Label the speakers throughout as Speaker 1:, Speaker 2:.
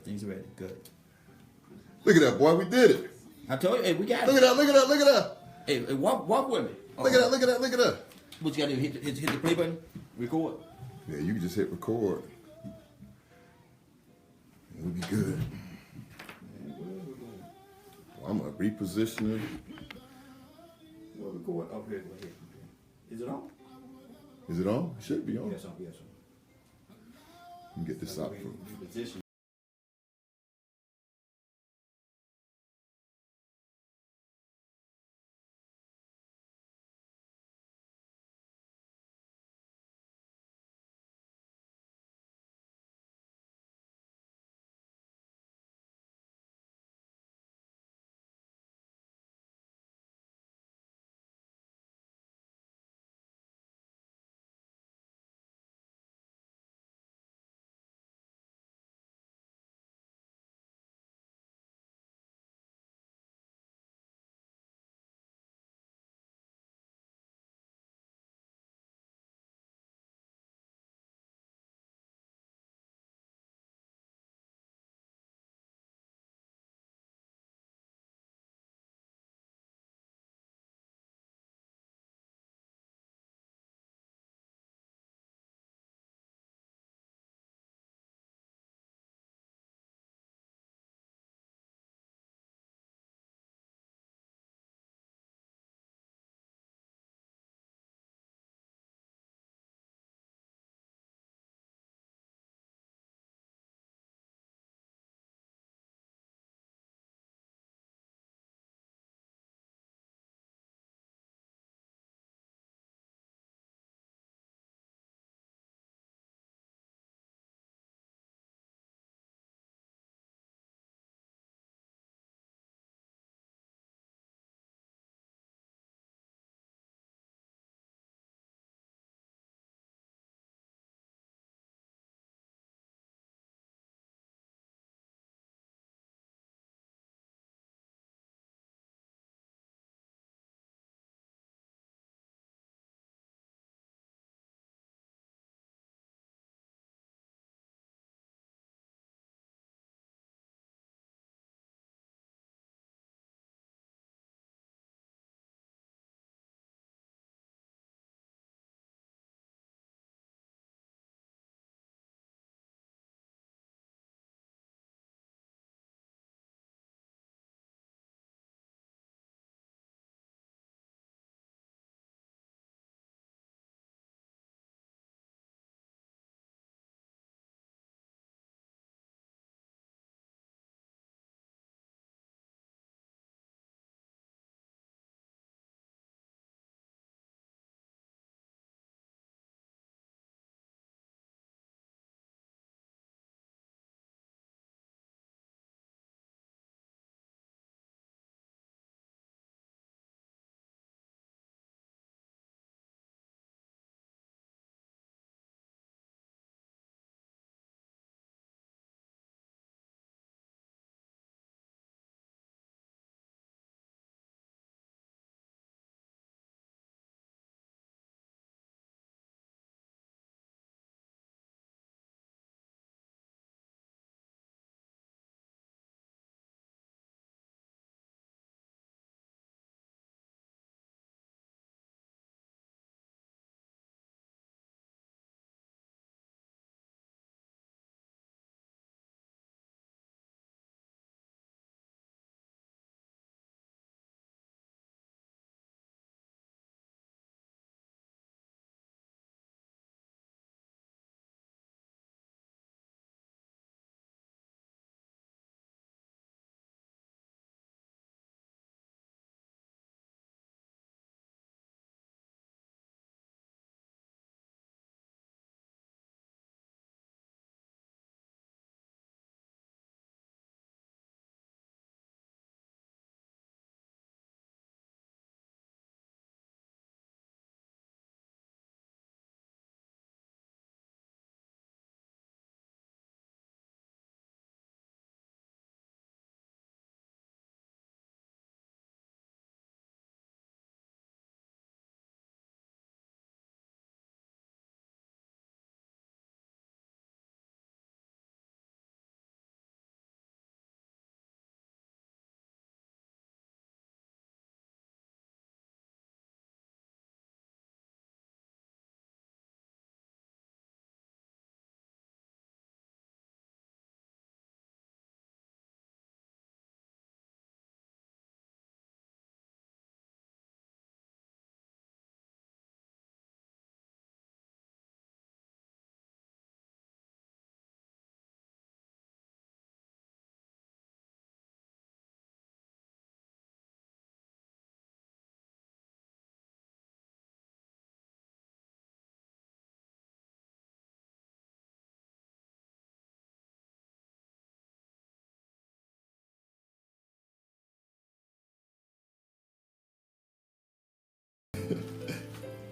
Speaker 1: Everything's ready. Good.
Speaker 2: Look at that, boy. We did it.
Speaker 1: I told you, hey, we got
Speaker 2: Look
Speaker 1: it.
Speaker 2: at that. Look at that. Look at that.
Speaker 1: Hey, walk with me.
Speaker 2: Look at that. Look at that. Look at that.
Speaker 1: What you got to do? Hit the play button. Record.
Speaker 2: Yeah, you can just hit record. We'll be good. Well, I'm gonna reposition it.
Speaker 1: We'll record. Oh, here. Is it on?
Speaker 2: Is it on? It should be on.
Speaker 1: Yes, on. Yes, on.
Speaker 2: Let me get this out.
Speaker 1: Reposition.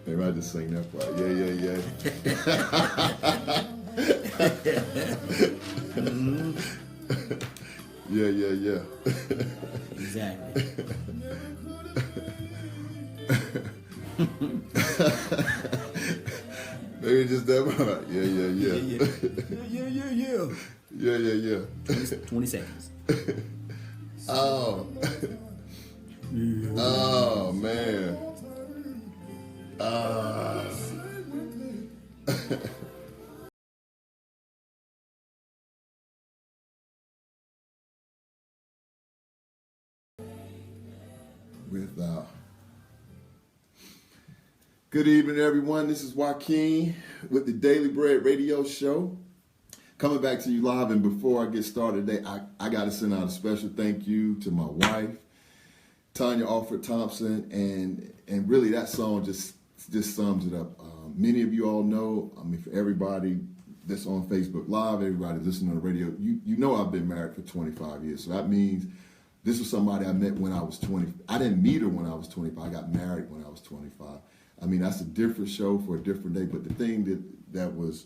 Speaker 2: Maybe I just sing that part. Yeah, yeah, yeah. Yeah.
Speaker 3: Exactly.
Speaker 2: Maybe just that part. Yeah. Yeah.
Speaker 3: 20 seconds.
Speaker 2: Oh. Oh, man. Without. Good evening, everyone. This is Joaquin with the Daily Bread Radio Show. Coming back to you live, and before I get started today, I got to send out a special thank you to my wife, Tanya Alford Thompson, and really that song just sums it up. Many of you all know, I mean, for everybody that's on Facebook Live, everybody listening on the radio, you know I've been married for 25 years. So that means this was somebody I met when I was 20. I didn't meet her when I was 25. I got married when I was 25. I mean, that's a different show for a different day. But the thing that was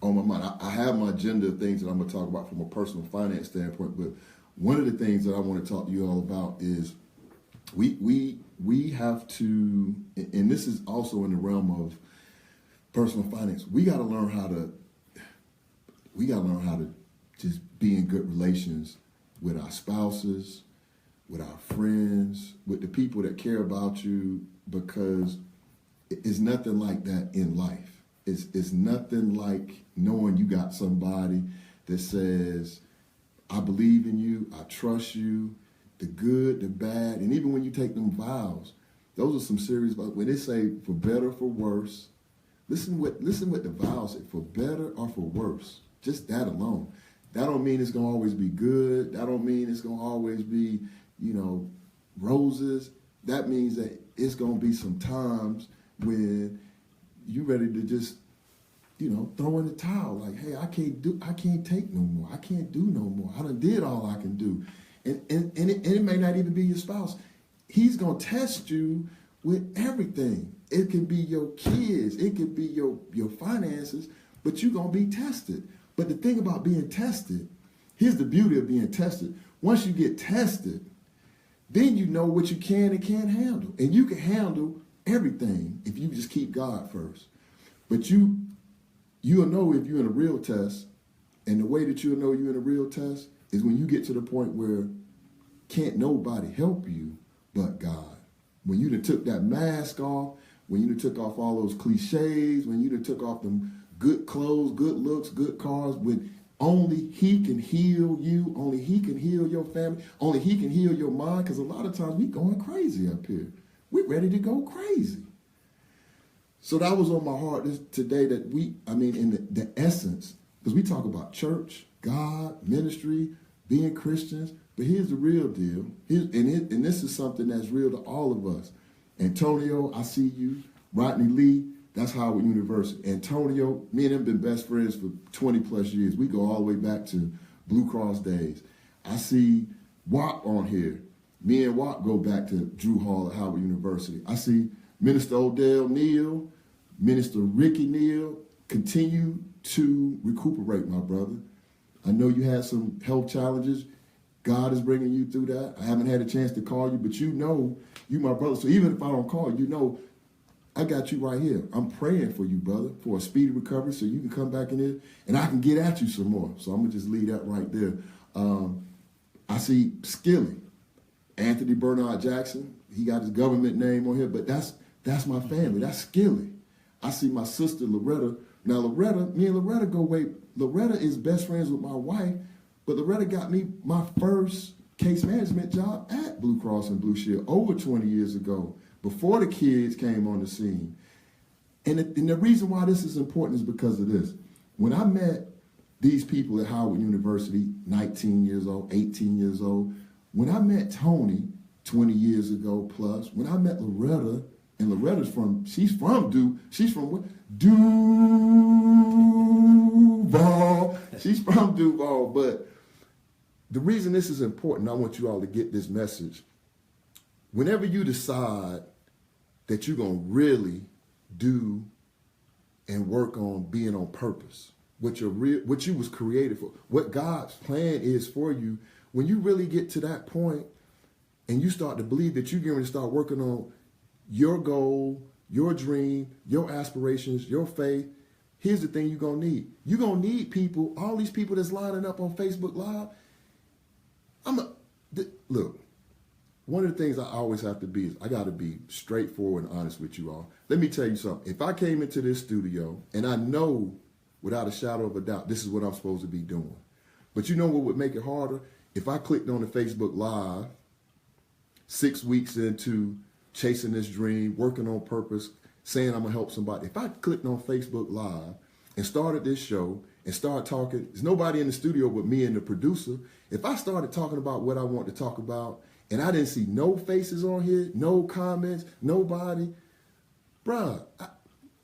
Speaker 2: on my mind, I have my agenda of things that I'm going to talk about from a personal finance standpoint. But one of the things that I want to talk to you all about is we have to, and this is also in the realm of personal finance. We got to learn how to just be in good relations with our spouses, with our friends, with the people that care about you, because it's nothing like that in life. It's nothing like knowing you got somebody that says, I believe in you, I trust you, the good, the bad, and even when you take them vows, those are some serious, when they say for better or for worse, listen what the vows say, for better or for worse, just that alone. That don't mean it's going to always be good. That don't mean it's going to always be, roses. That means that it's going to be some times when you ready to just, throw in the towel. Like, hey, I can't take no more. I can't do no more. I done did all I can do. And it may not even be your spouse. He's going to test you with everything. It can be your kids. It could be your finances, but you're going to be tested. But the thing about being tested, here's the beauty of being tested. Once you get tested, then you know what you can and can't handle. And you can handle everything if you just keep God first. But you'll know if you're in a real test, and the way that you'll know you're in a real test is when you get to the point where can't nobody help you but God. When you done took that mask off, when you done took off all those cliches, when you done took off them good clothes, good looks, good cars, when only he can heal you, only he can heal your family, only he can heal your mind, because a lot of times we going crazy up here. We're ready to go crazy. So that was on my heart today that in the essence, because we talk about church, God, ministry, being Christians, but here's the real deal. And this is something that's real to all of us. Antonio, I see you. Rodney Lee, that's Howard University. Antonio, me and him been best friends for 20 plus years. We go all the way back to Blue Cross days. I see Watt on here. Me and Watt go back to Drew Hall at Howard University. I see Minister Odell Neal, Minister Ricky Neal, continue to recuperate, my brother. I know you had some health challenges. God is bringing you through that. I haven't had a chance to call you, but you my brother. So even if I don't call you, I got you right here. I'm praying for you, brother, for a speedy recovery so you can come back in here and I can get at you some more. So I'm going to just leave that right there. I see Skilly, Anthony Bernard Jackson. He got his government name on here, but that's my family. That's Skilly. I see my sister, Loretta. Now, me and Loretta go way. Loretta is best friends with my wife, but Loretta got me my first case management job at Blue Cross and Blue Shield over 20 years ago, before the kids came on the scene. And the reason why this is important is because of this. When I met these people at Howard University, 19 years old, 18 years old, when I met Tony 20 years ago plus, when I met Loretta, and Loretta's she's from Duval. She's from Duval. But the reason this is important, I want you all to get this message. Whenever you decide that you're going to really do and work on being on purpose. What you was created for, what God's plan is for you. When you really get to that point and you start to believe that you're going to start working on your goal, your dream, your aspirations, your faith, here's the thing you're going to need. You're going to need people, all these people that's lining up on Facebook Live. Look, one of the things I always have to be is I got to be straightforward and honest with you all. Let me tell you something. If I came into this studio and I know without a shadow of a doubt this is what I'm supposed to be doing, but you know what would make it harder? If I clicked on the Facebook Live 6 weeks into chasing this dream, working on purpose, saying I'm going to help somebody. If I clicked on Facebook Live and started this show and started talking, there's nobody in the studio but me and the producer. If I started talking about what I want to talk about and I didn't see no faces on here, no comments, nobody, bruh,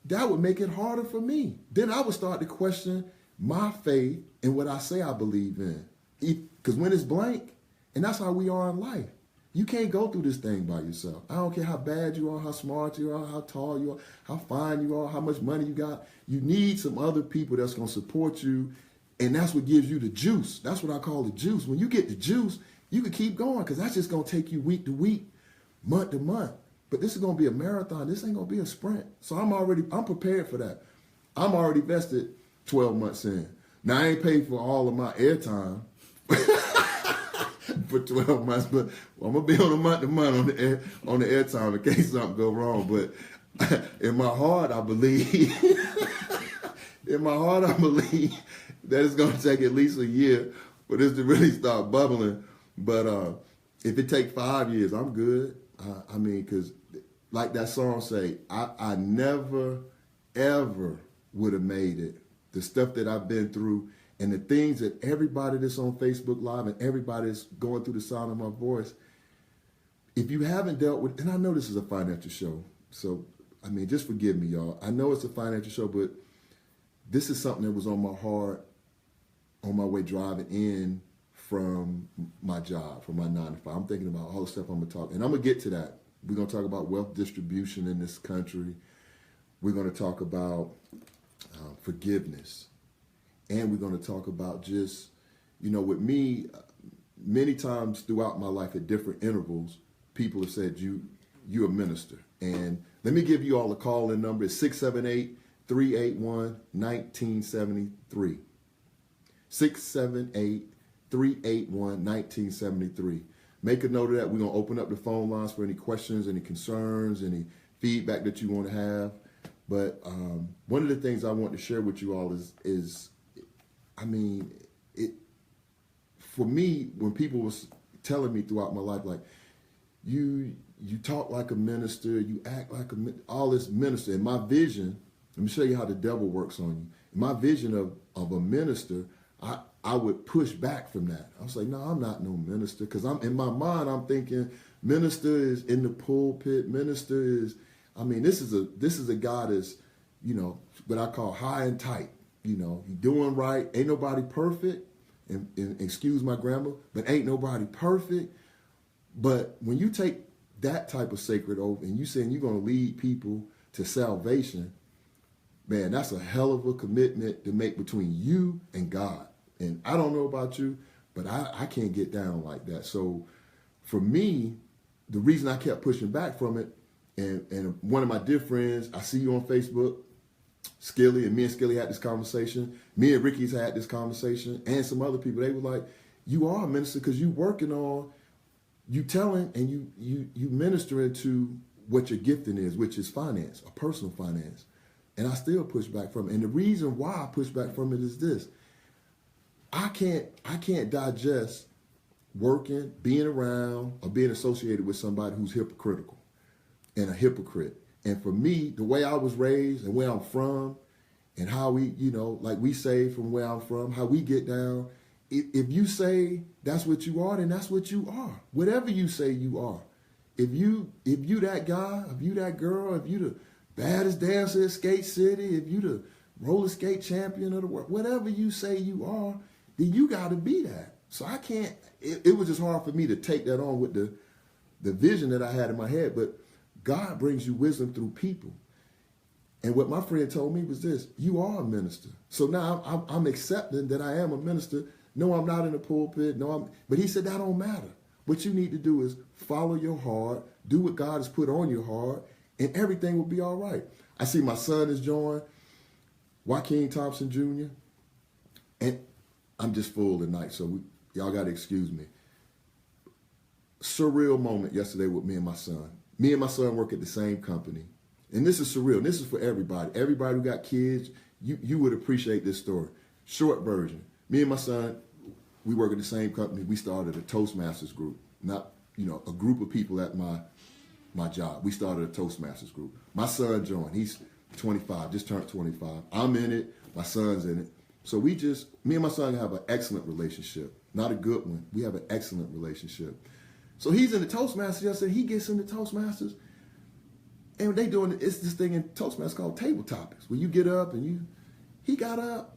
Speaker 2: that would make it harder for me. Then I would start to question my faith and what I say I believe in. Because when it's blank, and that's how we are in life. You can't go through this thing by yourself. I don't care how bad you are, how smart you are, how tall you are, how fine you are, how much money you got. You need some other people that's going to support you, and that's what gives you the juice. That's what I call the juice. When you get the juice, you can keep going because that's just going to take you week to week, month to month. But this is going to be a marathon. This ain't going to be a sprint. So I'm prepared for that. I'm already vested 12 months in. Now, I ain't paid for all of my airtime for 12 months, but I'm going to be on a month to month on the airtime in case something go wrong. But in my heart, I believe, that it's going to take at least a year for this to really start bubbling. But if it takes 5 years, I'm good. I mean, because like that song say, I never, ever would have made it. The stuff that I've been through and the things that everybody that's on Facebook Live and everybody that's going through the sound of my voice, if you haven't dealt with, and I know this is a financial show, so, I mean, just forgive me, y'all. I know it's a financial show, but this is something that was on my heart on my way driving in from my job, from my 9 to 5. I'm thinking about all the stuff I'm going to talk, and I'm going to get to that. We're going to talk about wealth distribution in this country. We're going to talk about forgiveness. And we're going to talk about just, with me, many times throughout my life at different intervals, people have said, you're a minister. And let me give you all a call-in number. It's 678-381-1973. 678-381-1973. Make a note of that. We're going to open up the phone lines for any questions, any concerns, any feedback that you want to have. But one of the things I want to share with you all is for me, when people was telling me throughout my life, like, you talk like a minister, you act like all this minister. In my vision, let me show you how the devil works on you. In my vision of a minister, I would push back from that. I was like, no, I'm not no minister. Because in my mind, I'm thinking minister is in the pulpit. Minister is, this is a guy that's, what I call high and tight. You doing right. Ain't nobody perfect. And excuse my grammar, but ain't nobody perfect. But when you take that type of sacred oath and you saying you're going to lead people to salvation, man, that's a hell of a commitment to make between you and God. And I don't know about you, but I can't get down like that. So for me, the reason I kept pushing back from it, and one of my dear friends, I see you on Facebook, Skilly, and me and Skilly had this conversation. Me and Ricky's had this conversation, and some other people. They were like, you are a minister because you working on, you telling, and you ministering to what your gifting is, which is finance, a personal finance. And I still push back from it. And the reason why I push back from it is this. I can't digest working, being around, or being associated with somebody who's hypocritical and a hypocrite. And for me, the way I was raised and where I'm from and how we, like we say from where I'm from, how we get down, if you say that's what you are, then that's what you are. Whatever you say you are. If you that guy, if you that girl, if you the baddest dancer at Skate City, if you the roller skate champion of the world, whatever you say you are, then you got to be that. So I can't, it was just hard for me to take that on with the vision that I had in my head. But God brings you wisdom through people. And what my friend told me was this: you are a minister. So now I'm accepting that I am a minister. No, I'm not in the pulpit. But he said that don't matter. What you need to do is follow your heart, do what God has put on your heart, and everything will be all right. I see my son has joined, Joaquin Thompson Jr., and I'm just full tonight, so y'all got to excuse me. Surreal moment yesterday with me and my son. Me and my son work at the same company. And this is surreal. This is for everybody. Everybody who got kids, you would appreciate this story. Short version. Me and my son, we work at the same company. We started a Toastmasters group. Not, a group of people at my job. We started a Toastmasters group. My son joined. He's 25, just turned 25. I'm in it. My son's in it. So me and my son have an excellent relationship. Not a good one. We have an excellent relationship. So he's in the Toastmasters yesterday. He gets in the Toastmasters. And they doing it's this thing in Toastmasters called table topics, where you get up and he got up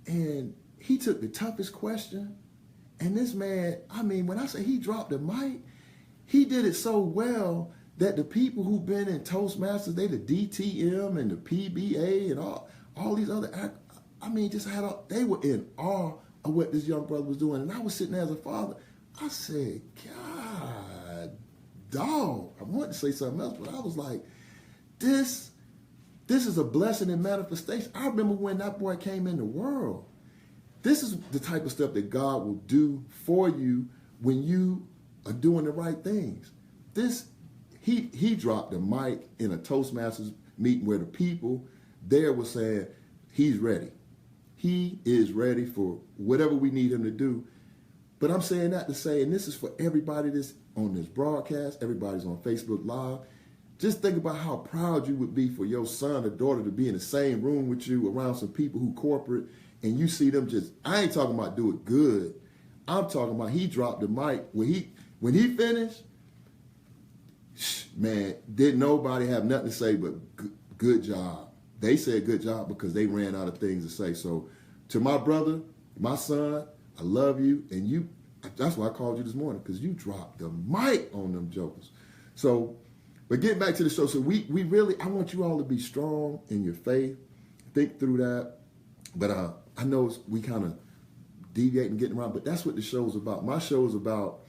Speaker 2: and he took the toughest question. And this man, when I say he dropped the mic, he did it so well that the people who've been in Toastmasters, they the DTM and the PBA and all these other, they were in awe of what this young brother was doing. And I was sitting there as a father. I said, God, dog. I wanted to say something else, but I was like, this is a blessing in manifestation. I remember when that boy came in the world. This is the type of stuff that God will do for you when you are doing the right things. He dropped the mic in a Toastmasters meeting where the people there were saying, he's ready. He is ready for whatever we need him to do. But I'm saying that to say, and this is for everybody that's on this broadcast, everybody's on Facebook Live. Just think about how proud you would be for your son or daughter to be in the same room with you around some people who corporate, and you see them I ain't talking about do it good. I'm talking about he dropped the mic. When he finished, man, didn't nobody have nothing to say but good job. They said good job because they ran out of things to say. So to my brother, my son, I love you, and that's why I called you this morning, because you dropped the mic on them jokers. So, but getting back to the show, so we really, I want you all to be strong in your faith, think through that. But I know we kind of deviate and getting around, but that's what the show's about. My show is about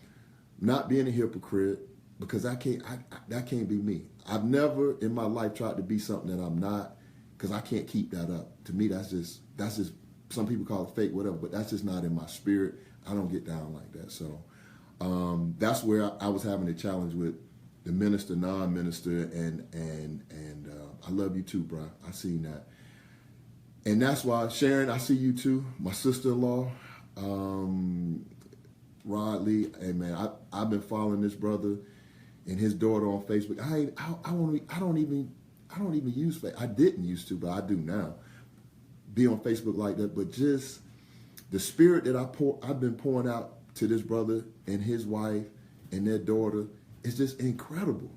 Speaker 2: not being a hypocrite, because that can't be me. I've never in my life tried to be something that I'm not, because I can't keep that up. To me, that's just some people call it fake, whatever, but that's just not in my spirit. I don't get down like that. So that's where I was having a challenge with the minister, non-minister, and I love you too, bro. I seen that. And that's why, Sharon, I see you too. My sister-in-law, Rod Lee. Hey man, I've been following this brother and his daughter on Facebook. I don't even use Facebook. I didn't used to, but I do now. Be on Facebook like that, but just the spirit that I've been pouring out to this brother and his wife and their daughter is just incredible.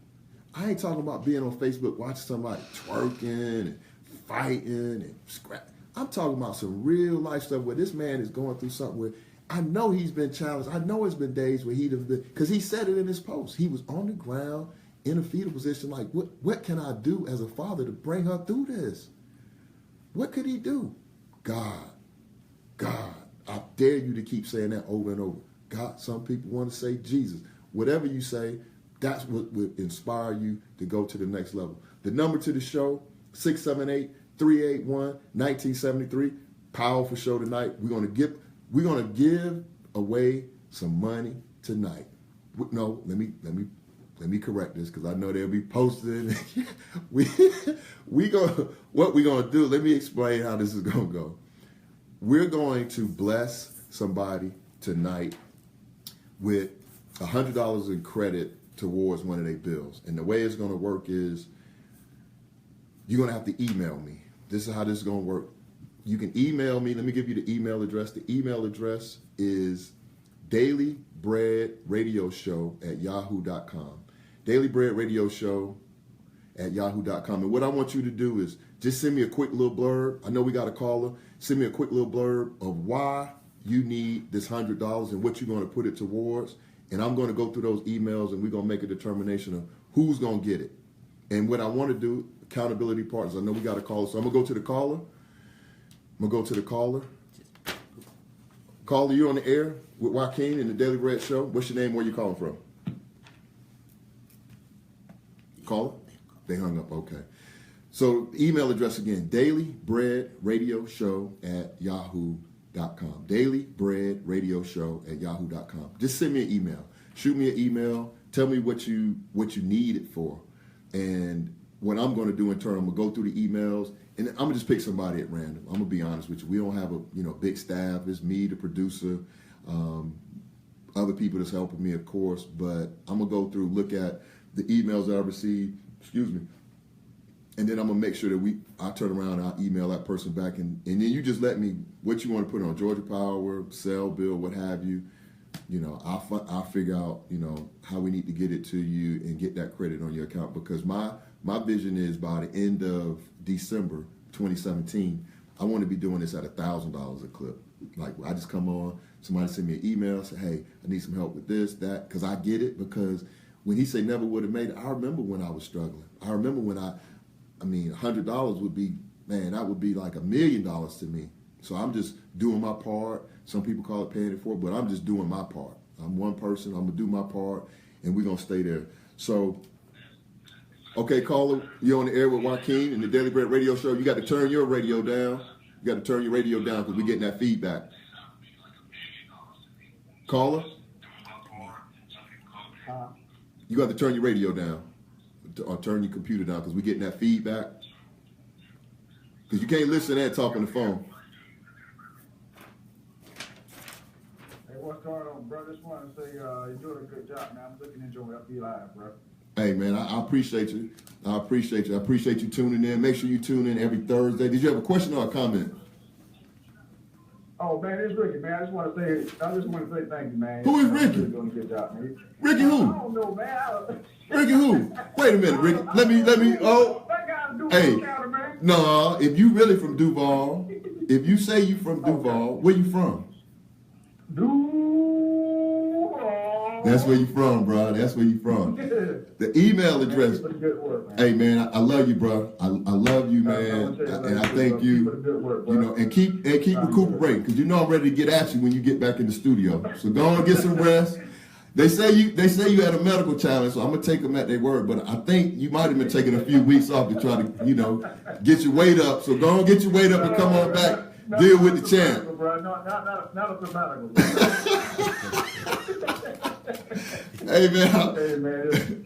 Speaker 2: I ain't talking about being on Facebook watching somebody twerking and fighting and scrap. I'm talking about some real life stuff where this man is going through something where I know he's been challenged. I know it's been days where he'd have been, because he said it in his post. He was on the ground in a fetal position like, what can I do as a father to bring her through this? What could he do? God, I dare you to keep saying that over and over. God, some people want to say Jesus. Whatever you say, that's what would inspire you to go to the next level. The number to the show, 678-381-1973. Powerful show tonight. We're gonna give away some money tonight. No, let me correct this, because I know they'll be posted. What we gonna do? Let me explain how this is gonna go. We're going to bless somebody tonight with $100 in credit towards one of their bills. And the way it's gonna work is you're gonna have to email me. This is how this is gonna work. You can email me. Let me give you the email address. The email address is dailybreadradioshow@yahoo.com. dailybreadradioshow@yahoo.com. And what I want you to do is just send me a quick little blurb. I know we got a caller. Send me a quick little blurb of why you need this $100 and what you're going to put it towards. And I'm going to go through those emails and we're going to make a determination of who's going to get it. And what I want to do, accountability partners. I know we got a caller, so I'm gonna go to the caller. Caller, you on the air with Joaquin in the Daily Bread Show. What's your name? Where you calling from? Caller? They hung up. Okay. So email address again: dailybreadradioshow@yahoo.com. dailybreadradioshow@yahoo.com. Just send me an email. Shoot me an email. Tell me what you need it for, and what I'm going to do in turn, I'm going to go through the emails, and I'm going to just pick somebody at random. I'm going to be honest with you. We don't have a big staff. It's me, the producer, other people that's helping me, of course. But I'm going to go through, look at the emails that I received. Excuse me. And then I'm going to make sure that I turn around and I email that person back. And then you just let me, what you want to put on Georgia Power, cell bill, what have you. I'll figure out, how we need to get it to you and get that credit on your account, because my vision is by the end of December 2017, I want to be doing this at $1,000 a clip. Like, I just come on, somebody send me an email, say, hey, I need some help with this, that, because I get it. Because when he say never would have made it, I remember when I was struggling. I remember when $100 would be, man, that would be like $1 million to me. So I'm just doing my part. Some people call it paying it forward, but I'm just doing my part. I'm one person. I'm going to do my part, and we're going to stay there. So, okay, caller, you're on the air with Joaquin in the Daily Bread Radio Show. You got to turn your radio down. You got to turn your radio down because we're getting that feedback. Caller? You got to turn your radio down or turn your computer down because we're getting that feedback. Because you can't listen and talk on the phone.
Speaker 4: What's going on, bro? Just want to say you're doing a good job, man. I'm looking to enjoy FB Live, bro.
Speaker 2: Hey, man, I appreciate you. I appreciate you tuning in. Make sure you tune in every Thursday. Did you have a question or a comment?
Speaker 4: Oh, man, it's Ricky, man. I just want to say thank you, man.
Speaker 2: Who is Ricky?
Speaker 4: You're doing a good job, man.
Speaker 2: Ricky who?
Speaker 4: I don't know, man.
Speaker 2: Ricky who? Wait a minute, Ricky. Let me, oh.
Speaker 4: That guy's doing
Speaker 2: Hey,
Speaker 4: counter, man.
Speaker 2: no, if you really from Duval, if you say you from Duval, where you from? That's where you from, bro. That's where you from. The email address. Hey, man, I love you, bro. I love you, man, and I thank you. And keep recuperating, because I'm ready to get at you when you get back in the studio. So go and get some rest. They say you had a medical challenge, so I'm gonna take them at their word. But I think you might have been taking a few weeks off to try to, get your weight up. So go and get your weight up and come on back. Deal with the champ.
Speaker 4: Not a sabbatical.
Speaker 2: Hey, man.
Speaker 4: Hey, man.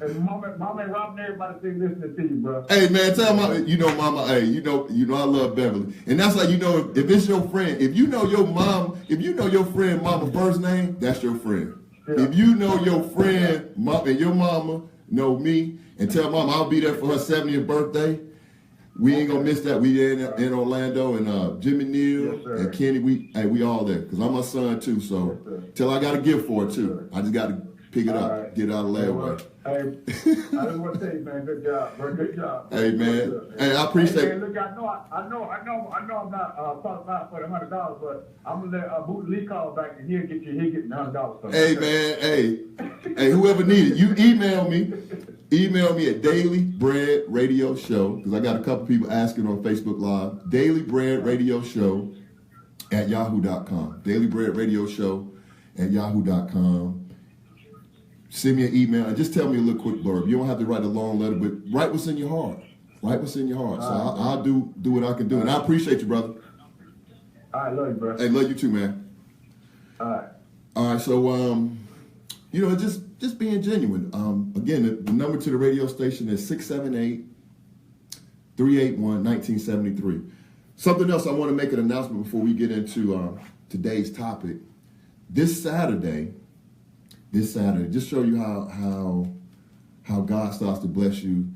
Speaker 4: And Mama and Rob and everybody still listening to you, bro.
Speaker 2: Hey, man, tell Mama, Mama, hey, I love Beverly. And that's how if it's your friend, if you know your friend Mama's first name, that's your friend. Yeah. If you know your friend and your mama know me, and tell Mama I'll be there for her 70th birthday, we ain't gonna miss that. We in Orlando, and Jimmy Neal and Kenny, we all there, because I'm my son too. So till I got a gift for it too. I just got to pick it up, get it out of the way.
Speaker 4: Hey, I just want to tell you, man, good job, bro. Good job.
Speaker 2: Hey, man. Hey, I appreciate it.
Speaker 4: Hey, look, I know I'm not qualified for the $100, but I'm gonna let Boot Lee call back, and he'll get the $100.
Speaker 2: Hey, man. Hey, whoever needs it, you email me. Email me at Daily Bread Radio Show, because I got a couple people asking on Facebook Live. Daily Bread Radio Show at yahoo.com. Daily Bread Radio Show at yahoo.com. Send me an email and just tell me a little quick blurb. You don't have to write a long letter, but write what's in your heart. Write what's in your heart. So I'll do what I can do. And I appreciate you, brother.
Speaker 4: All right, love you, bro.
Speaker 2: Hey, love you too, man.
Speaker 4: All
Speaker 2: right, so just being genuine. Again, the number to the radio station is 678-381-1973. Something else I want to make an announcement before we get into today's topic. This Saturday, just show you how God starts to bless you.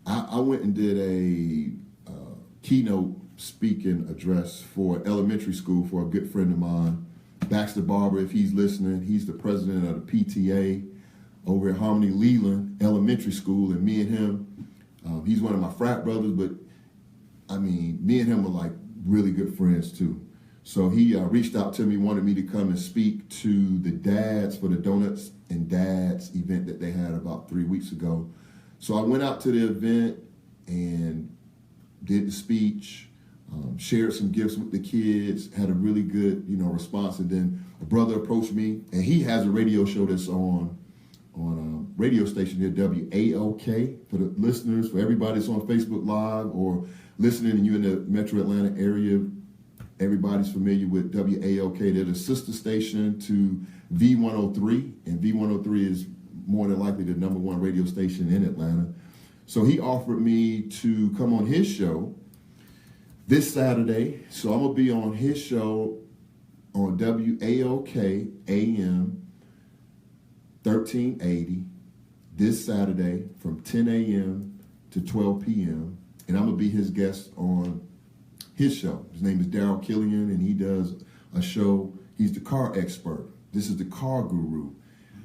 Speaker 2: I went and did a keynote speaking address for elementary school for a good friend of mine, Baxter Barber. If he's listening, he's the president of the PTA over at Harmony Leland Elementary School, and me and him, he's one of my frat brothers, but me and him are like really good friends too. So he reached out to me, wanted me to come and speak to the dads for the Donuts and Dads event that they had about 3 weeks ago. So I went out to the event, and did the speech, shared some gifts with the kids, had a really good, response. And then a brother approached me, and he has a radio show that's on a radio station here, WAOK, for the listeners, for everybody that's on Facebook Live or listening and you're in the Metro Atlanta area. Everybody's familiar with WAOK. They're the sister station to V103, and V103 is more than likely the #1 radio station in Atlanta. So he offered me to come on his show this Saturday. So I'm going to be on his show on WAOK AM 1380 this Saturday from 10 a.m. to 12 p.m. And I'm going to be his guest on his show. His name is Daryl Killian, and he does a show. He's the car expert. This is the car guru.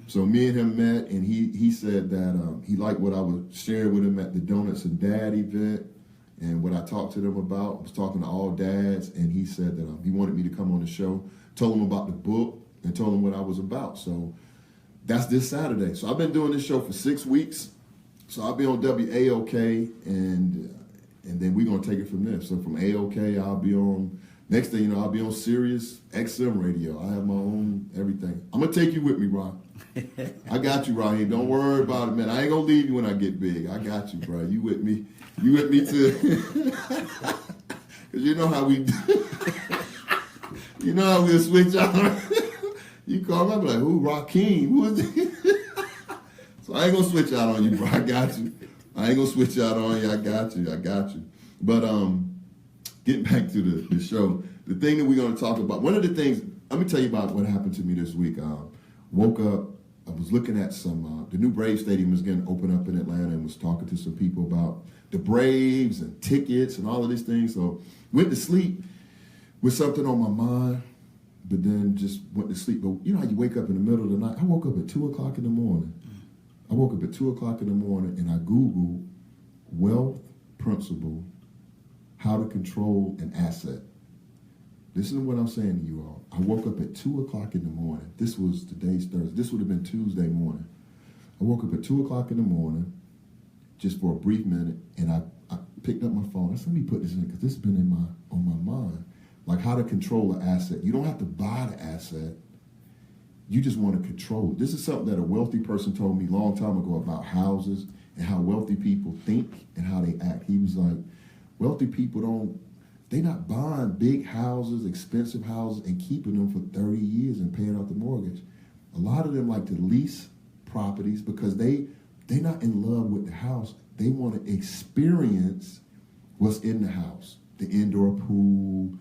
Speaker 2: So me and him met, and he said that he liked what I was sharing with him at the Donuts and Dad event, and what I talked to them about. I was talking to all dads, and he said that he wanted me to come on the show. Told him about the book, and told him what I was about. So that's this Saturday. So I've been doing this show for 6 weeks. So I'll be on WAOK, and then we're going to take it from there. So from AOK, I'll be on, next thing you know, I'll be on Sirius XM radio. I have my own everything. I'm going to take you with me, Ron. I got you, Raheem. Don't worry about it, man. I ain't going to leave you when I get big. I got you, bro. You with me. You with me too. Because you know how we do. You know how we'll switch out. You call me, I'm like, who, Rakeem? Who is it? So I ain't going to switch out on you, bro. I got you. I ain't gonna switch out on you. I got you. But getting back to the show, the thing that we're gonna talk about. One of the things. Let me tell you about what happened to me this week. Woke up. I was looking at some. The new Braves stadium is getting open up in Atlanta, and was talking to some people about the Braves and tickets and all of these things. So went to sleep with something on my mind, but then just went to sleep. But you know how you wake up in the middle of the night. I woke up at 2:00 in the morning. I woke up at 2:00 in the morning and I Googled wealth principle, how to control an asset. Listen to what I'm saying to you all. I woke up at 2:00 in the morning. This was today's Thursday. This would have been Tuesday morning. I woke up at 2:00 in the morning just for a brief minute, and I picked up my phone. I said, let me put this in because this has been on my mind. Like how to control an asset. You don't have to buy the asset. You just want to control it. This is something that a wealthy person told me a long time ago about houses and how wealthy people think and how they act. He was like, wealthy people they're not buying big houses, expensive houses, and keeping them for 30 years and paying off the mortgage. A lot of them like to lease properties because they're not in love with the house. They want to experience what's in the house. The indoor pool,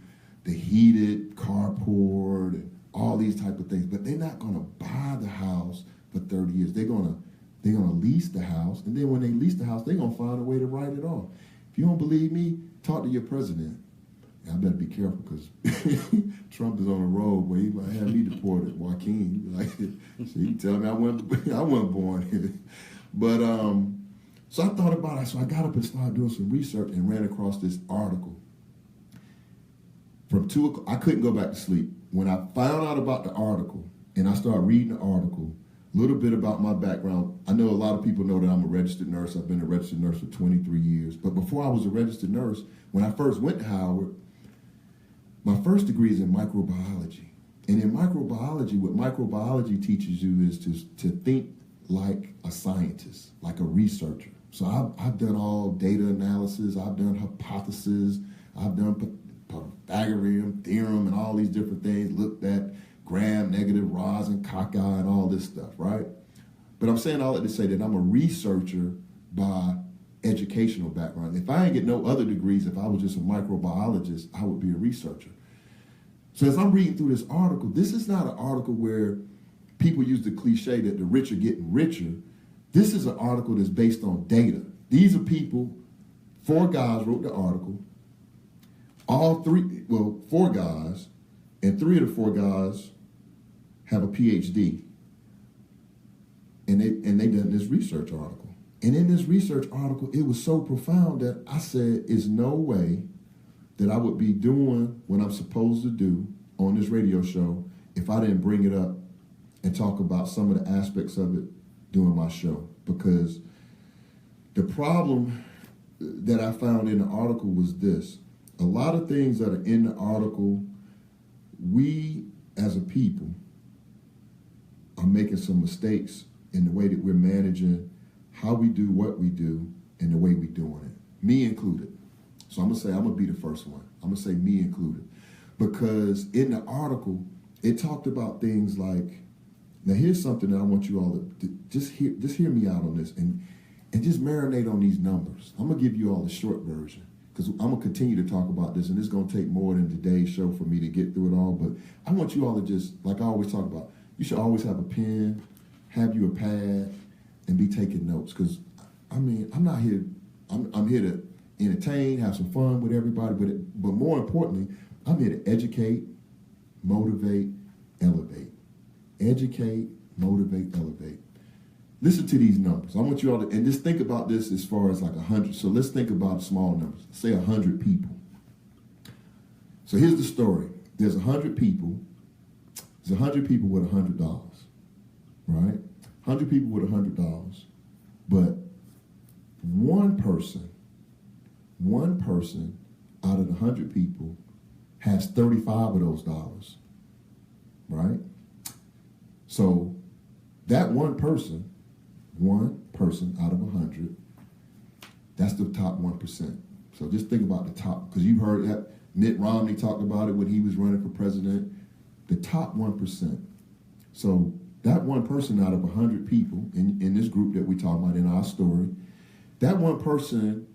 Speaker 2: the heated carport, and all these type of things, but they're not going to buy the house for 30 years. They're going to lease the house, and then when they lease the house, they're going to find a way to write it off. If you don't believe me, talk to your president. I better be careful because Trump is on a road where he might have me deported. Joaquin, like, so he tell me I wasn't born here. But so I thought about it. So I got up and started doing some research and ran across this article. From 2:00, I couldn't go back to sleep. When I found out about the article and I started reading the article, a little bit about my background. I know a lot of people know that I'm a registered nurse. I've been a registered nurse for 23 years. But before I was a registered nurse, when I first went to Howard, my first degree is in microbiology. And in microbiology, what microbiology teaches you is to think like a scientist, like a researcher. So I've done all data analysis. I've done hypothesis. I've done Pythagorean theorem and all these different things, looked at gram-negative Rosen-Kaka and all this stuff, right? But I'm saying all that to say that I'm a researcher by educational background. If I ain't get no other degrees, if I was just a microbiologist, I would be a researcher. So as I'm reading through this article, this is not an article where people use the cliche that the rich are getting richer. This is an article that's based on data. These are people, 4 guys wrote the article. Four guys, and 3 of the 4 guys have a PhD. And they done this research article. And in this research article, it was so profound that I said, there's no way that I would be doing what I'm supposed to do on this radio show if I didn't bring it up and talk about some of the aspects of it during my show. Because the problem that I found in the article was this. A lot of things that are in the article, we as a people are making some mistakes in the way that we're managing how we do what we do and the way we're doing it. Me included. So I'm going to be the first one. I'm going to say me included. Because in the article, it talked about things like, now here's something that I want you all to just hear me out on this and just marinate on these numbers. I'm going to give you all the short version because I'm going to continue to talk about this, and it's going to take more than today's show for me to get through it all. But I want you all to just, like I always talk about, you should always have a pen, have you a pad, and be taking notes. Because, I mean, I'm not here, I'm here to entertain, have some fun with everybody, but more importantly, I'm here to educate, motivate, elevate. Educate, motivate, elevate. Listen to these numbers. I want you all to, and just think about this as far as like 100. So let's think about small numbers. Say 100 people. So here's the story. There's 100 people. There's 100 people with $100, right? 100 people with $100. But one person out of the 100 people has 35 of those dollars, right? So that one person out of 100, that's the top 1%. So just think about the top, because you've heard that Mitt Romney talked about it when he was running for president, the top 1%. So that one person out of 100 people in this group that we talk about in our story, that one person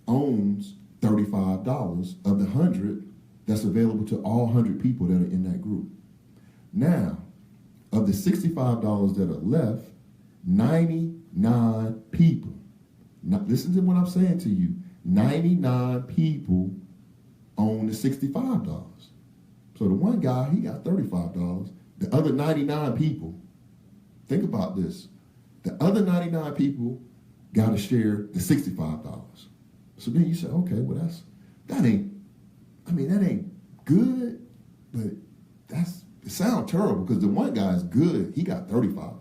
Speaker 2: owns $35 of the 100 that's available to all 100 people that are in that group. Now, of the $65 that are left, 99 people, now listen to what I'm saying to you, 99 people own the $65. So the one guy, he got $35. The other 99 people, think about this, the other 99 people got to share the $65. So then you say, okay, well that ain't good, but it sounds terrible because the one guy is good. He got $35.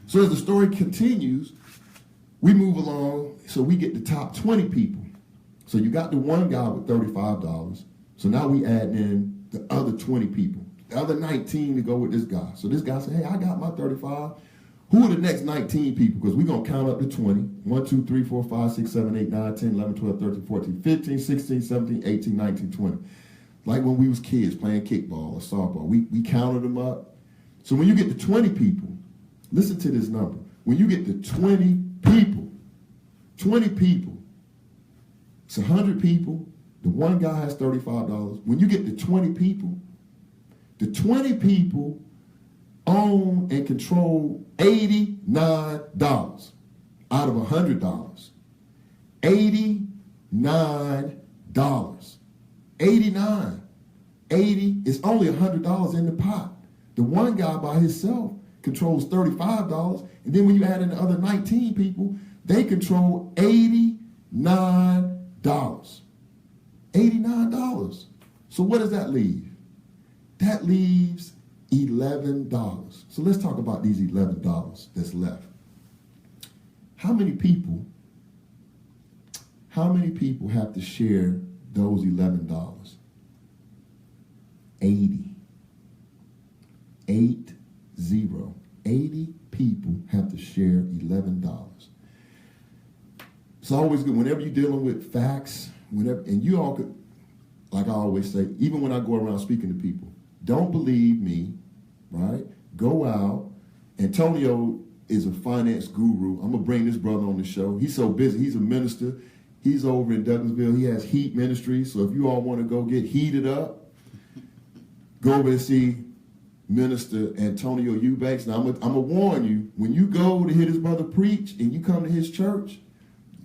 Speaker 2: So as the story continues, we move along. So we get the top 20 people. So you got the one guy with $35. So now we add in the other 20 people, the other 19 to go with this guy. So this guy said, hey, I got my 35. Who are the next 19 people? Because we're going to count up to 20. 1, 2, 3, 4, 5, 6, 7, 8, 9, 10, 11, 12, 13, 14, 15, 16, 17, 18, 19, 20. Like when we was kids playing kickball or softball, we counted them up. So when you get to 20 people, listen to this number. When you get to 20 people, it's 100 people. The one guy has $35. When you get to 20 people, the 20 people own and control $89 out of $100. $89. 89. 80 is only $100 in the pot. The one guy by himself controls $35, and then when you add in the other 19 people, they control $89. $89. So what does that leave? That leaves $11. So let's talk about these $11 that's left. How many people have to share those $11? 80. 80. 80 people have to share $11. It's always good whenever you're dealing with facts, and you all could, like I always say, even when I go around speaking to people, don't believe me, right? Go out. Antonio is a finance guru. I'm going to bring this brother on the show. He's so busy. He's a minister. He's over in Douglasville. He has Heat Ministry. So if you all want to go get heated up, go over and see Minister Antonio Eubanks. Now, I'm going to warn you, when you go to hear this brother preach and you come to his church,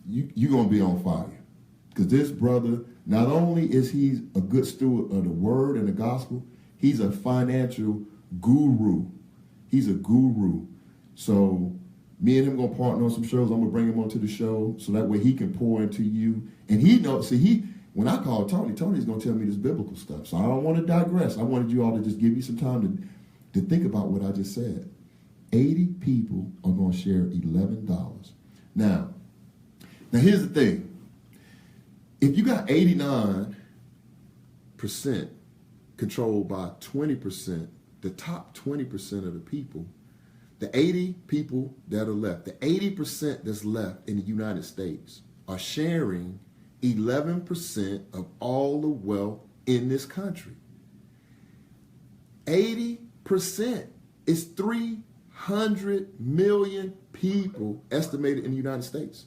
Speaker 2: you're going to be on fire. Because this brother, not only is he a good steward of the word and the gospel, he's a financial guru. He's a guru. So me and him going to partner on some shows. I'm going to bring him onto the show so that way he can pour into you. And he knows, when I call Tony's going to tell me this biblical stuff. So I don't want to digress. I wanted you all to just give you some time to think about what I just said. 80 people are going to share $11. Now Now here's the thing. If you got 89% controlled by 20%, the top 20% of the people, the 80 people that are left, the 80% that's left in the United States are sharing 11% of all the wealth in this country. 80% is 300 million people estimated in the United States.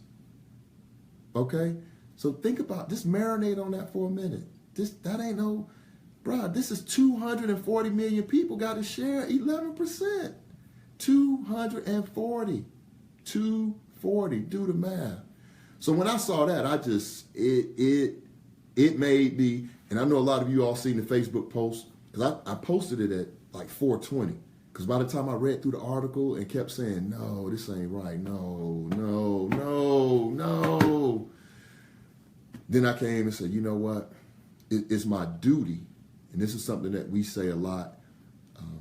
Speaker 2: Okay? So think about, just marinate on that for a minute. That ain't no, bruh, this is 240 million people got to share 11%. 240. 240. Do the math. So when I saw that, it made me, and I know a lot of you all seen the Facebook post, because I posted it at like 4:20. Because by the time I read through the article and kept saying, no, this ain't right, no. Then I came and said, you know what? It's my duty, and this is something that we say a lot.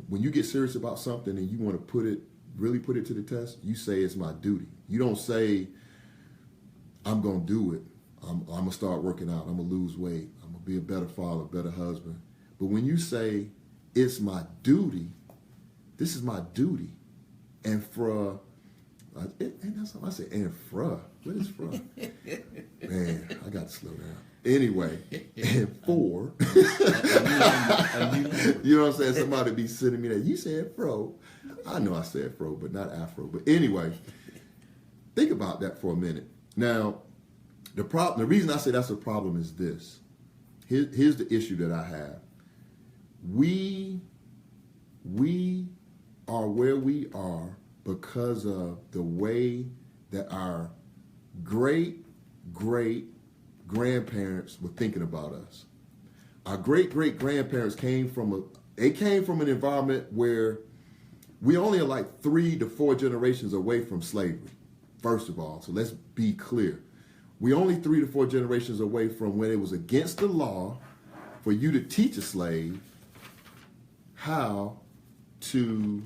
Speaker 2: When you get serious about something and you want to really put it to the test, you say it's my duty. You don't say, I'm going to do it. I'm going to start working out. I'm going to lose weight. I'm going to be a better father, better husband. But when you say, it's my duty, this is my duty. And for, and that's how I say, and for, what is for? Man, I got to slow down. Anyway, and for, you know what I'm saying? Somebody be sending me that. You said fro. I know I said fro, but not afro. But anyway, think about that for a minute. Now, the reason I say that's a problem is this. Here's the issue that I have. We are where we are because of the way that our great grandparents were thinking about us. Our great grandparents came from an environment where we only are like 3 to 4 generations away from slavery, first of all. So let's be clear. We only 3 to 4 generations away from when it was against the law for you to teach a slave how to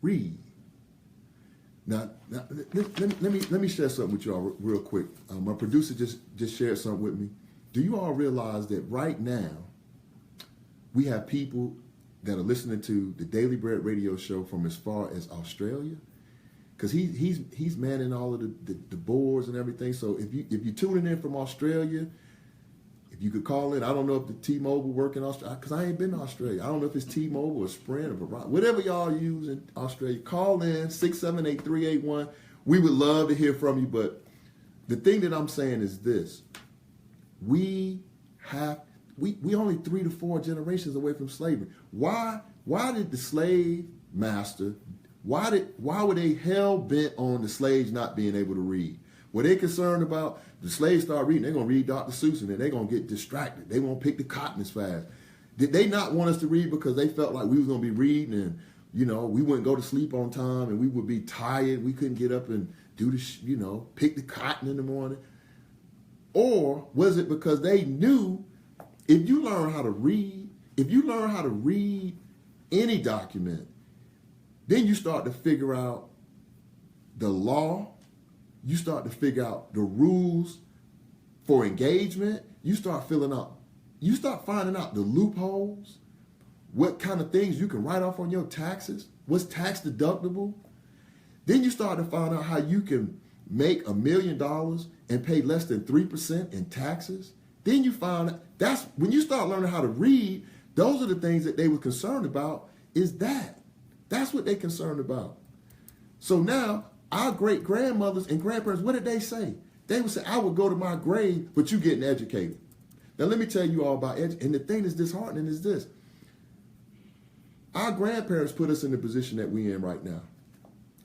Speaker 2: read. Now let me share something with you all real quick. My producer just shared something with me. Do you all realize that right now we have people that are listening to the Daily Bread radio show from as far as Australia? Because he's manning all of the boards and everything. So if you're tuning in from Australia, if you could call in, I don't know if the T-Mobile work in Australia, because I ain't been to Australia. I don't know if it's T-Mobile or Sprint or Verizon, whatever y'all use in Australia. Call in 678-381. We would love to hear from you. But the thing that I'm saying is this: we only 3 to 4 generations away from slavery. Why did the slave master? Why were they hell bent on the slaves not being able to read? Were they concerned about the slaves start reading? They're going to read Dr. Seuss and then they're going to get distracted. They won't pick the cotton as fast. Did they not want us to read because they felt like we was going to be reading and, you know, we wouldn't go to sleep on time and we would be tired. We couldn't get up and do the, pick the cotton in the morning. Or was it because they knew if you learn how to read any document, then you start to figure out the law. You start to figure out the rules for engagement. You start finding out the loopholes, what kind of things you can write off on your taxes, what's tax deductible. Then you start to find out how you can make $1 million and pay less than 3% in taxes. Then you find that's when you start learning how to read. Those are the things that they were concerned about. That's what they're concerned about. So now our great grandmothers and grandparents, what did they say? They would say, I would go to my grave, but you getting educated. Now let me tell you all about education. And the thing that's disheartening is this. Our grandparents put us in the position that we're in right now.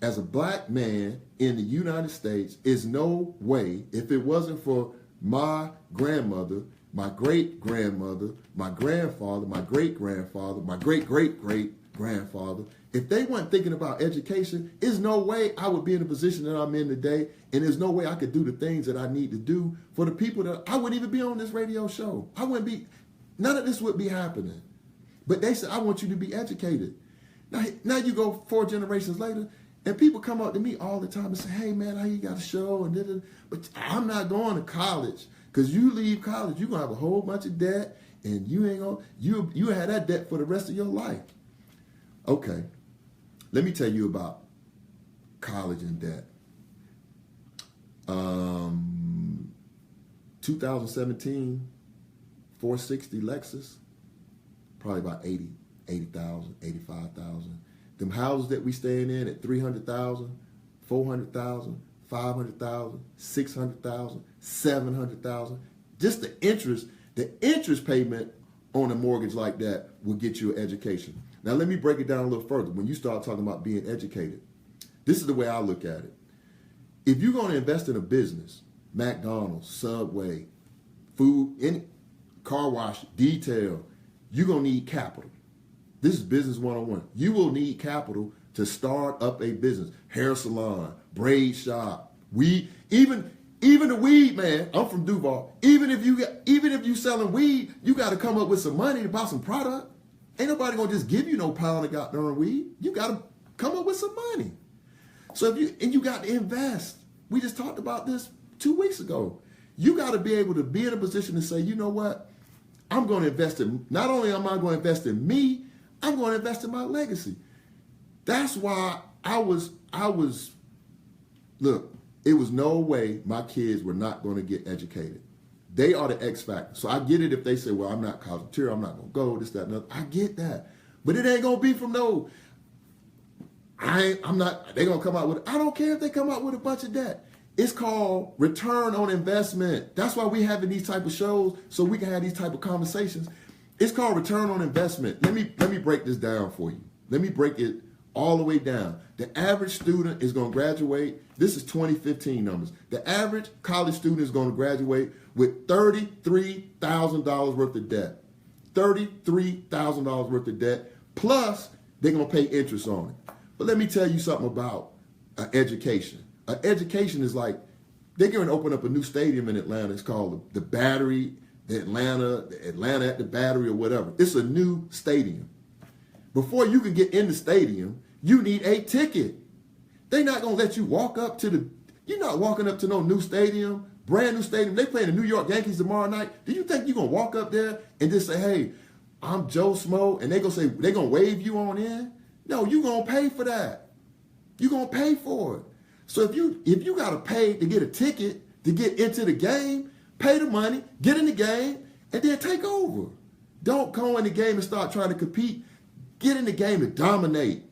Speaker 2: As a black man in the United States, is no way, if it wasn't for my grandmother, my great-grandmother, my grandfather, my great-grandfather, my great-great-great-grandfather, if they weren't thinking about education, there's no way I would be in the position that I'm in today, and there's no way I could do the things that I need to do for the people that I wouldn't even be on this radio show. None of this would be happening. But they said, I want you to be educated. Now you go 4 generations later, And people come up to me all the time and say, hey, man, how you got a show? And da-da-da. But I'm not going to college, because you leave college, you're going to have a whole bunch of debt, and you ain't going to, you have that debt for the rest of your life. Okay, let me tell you about college and debt. 2017, 460 Lexus, probably about 80,000, 85,000. Them houses that we staying in at 300,000, 400,000, 500,000, 600,000, 700,000. Just the interest payment on a mortgage like that will get you an education. Now let me break it down a little further. When you start talking about being educated, this is the way I look at it. If you're going to invest in a business, McDonald's, Subway, food, any car wash, detail, you're going to need capital. This is business 101. You will need capital to start up a business. Hair salon, braid shop, weed, even the weed, man. I'm from Duval. Even if you selling weed, you got to come up with some money to buy some product. Ain't nobody gonna just give you no pound of goddamn weed. You got to come up with some money. So you got to invest. We just talked about this 2 weeks ago. You got to be able to be in a position to say, you know what? I'm going to invest in, not only am I going to invest in me, I'm going to invest in my legacy. That's why look, it was no way my kids were not going to get educated. They are the X factor. So I get it if they say, well, I'm not college material, I'm not going to go, this, that, and other. I get that. But it ain't going to be from no, I'm not, they going to come out with, I don't care if they come out with a bunch of debt. It's called return on investment. That's why we having these type of shows, so we can have these type of conversations. It's called return on investment. Let me break this down for you. Let me break it all the way down. The average student is going to graduate. This is 2015 numbers. The average college student is going to graduate with $33,000 worth of debt. $33,000 worth of debt. Plus, they're going to pay interest on it. But let me tell you something about education. Education is like, they're going to open up a new stadium in Atlanta. It's called the Battery, the Atlanta at the Battery or whatever. It's a new stadium. Before you can get in the stadium, you need a ticket. They're not going to let you walk up to you're not walking up to no new stadium, brand new stadium. They playing the New York Yankees tomorrow night. Do you think you're going to walk up there and just say, hey, I'm Joe Smo, and they're going to wave you on in? No, you're going to pay for that. You're going to pay for it. So if you got to pay to get a ticket to get into the game, pay the money, get in the game, and then take over. Don't go in the game and start trying to compete. Get in the game to dominate.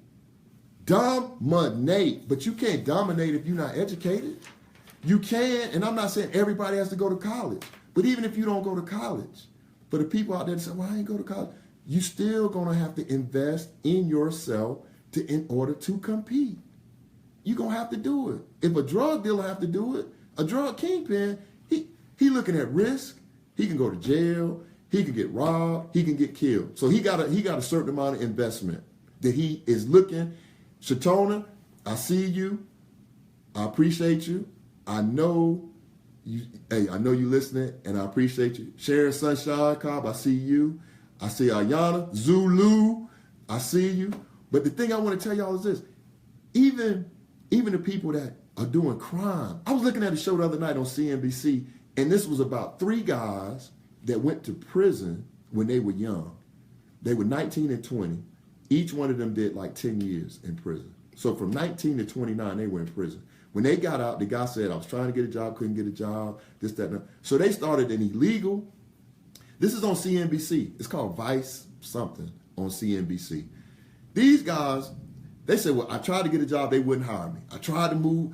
Speaker 2: Dominate. But you can't dominate if you're not educated. You can, and I'm not saying everybody has to go to college, but even if you don't go to college, for the people out there that say, well, I ain't go to college, you still going to have to invest in yourself in order to compete. You're going to have to do it. If a drug dealer have to do it, a drug kingpin, he looking at risk. He can go to jail. He can get robbed. He can get killed. So he got a certain amount of investment that he is looking. Shatona, I see you. I appreciate you. I know you. Hey, I know you listening, and I appreciate you. Sharon Sunshine Cobb, I see you. I see Ayana Zulu. I see you. But the thing I want to tell y'all is this: even the people that are doing crime. I was looking at a show the other night on CNBC, and this was about 3 guys that went to prison when they were young. They were 19 and 20. Each one of them did like 10 years in prison. So from 19 to 29, they were in prison. When they got out, the guy said, I was trying to get a job, couldn't get a job, this, that, and that. So they started an illegal, this is on CNBC. It's called Vice something on CNBC. These guys, they said, well, I tried to get a job, they wouldn't hire me. I tried to move,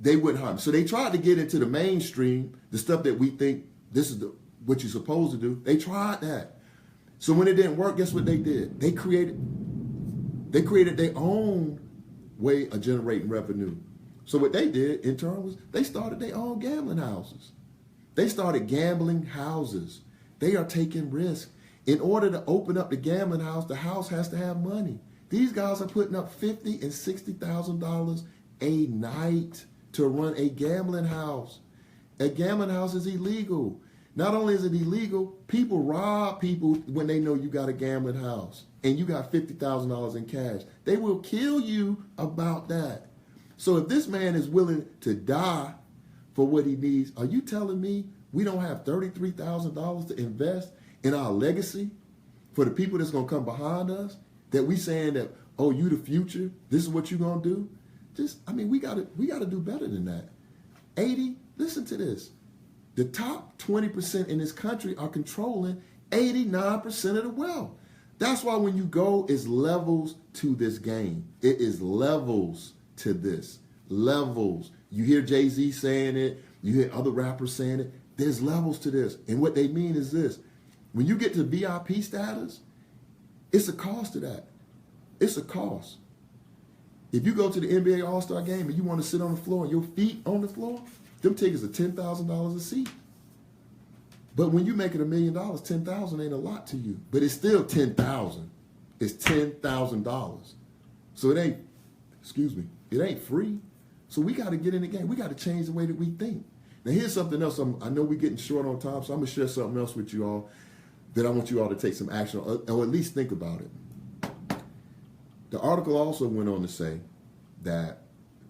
Speaker 2: they wouldn't hire me. So they tried to get into the mainstream, the stuff that we think this is what you're supposed to do. They tried that. So when it didn't work, guess what they did? They created their own way of generating revenue. So what they did in turn was they started their own gambling houses. They started gambling houses. They are taking risks. In order to open up the gambling house, the house has to have money. These guys are putting up $50,000 and $60,000 a night to run a gambling house. A gambling house is illegal. Not only is it illegal, people rob people when they know you got a gambling house and you got $50,000 in cash. They will kill you about that. So if this man is willing to die for what he needs, are you telling me we don't have $33,000 to invest in our legacy for the people that's going to come behind us? That we saying that, oh, you the future, this is what you're going to do? We got to do better than that. 80, listen to this. The top 20% in this country are controlling 89% of the wealth. That's why when you go, it's levels to this game. It is levels to this. Levels. You hear Jay-Z saying it. You hear other rappers saying it. There's levels to this. And what they mean is this. When you get to VIP status, it's a cost to that. It's a cost. If you go to the NBA All-Star game and you want to sit on the floor and your feet on the floor, them tickets are $10,000 a seat. But when you make it $1 million, $10,000 ain't a lot to you. But it's still $10,000. It's $10,000. So it ain't free. So we got to get in the game. We got to change the way that we think. Now here's something else. I know we're getting short on time, so I'm going to share something else with you all that I want you all to take some action on, or at least think about it. The article also went on to say that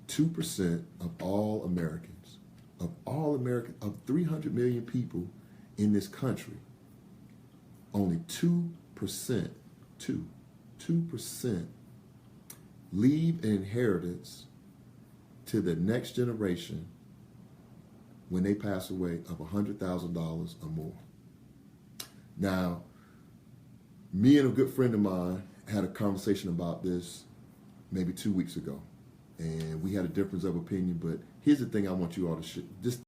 Speaker 2: 2% of all Americans, of 300 million people in this country, only 2% leave an inheritance to the next generation when they pass away of $100,000 or more. Now, me and a good friend of mine had a conversation about this maybe 2 weeks ago, and we had a difference of opinion, but here's the thing I want you all to just,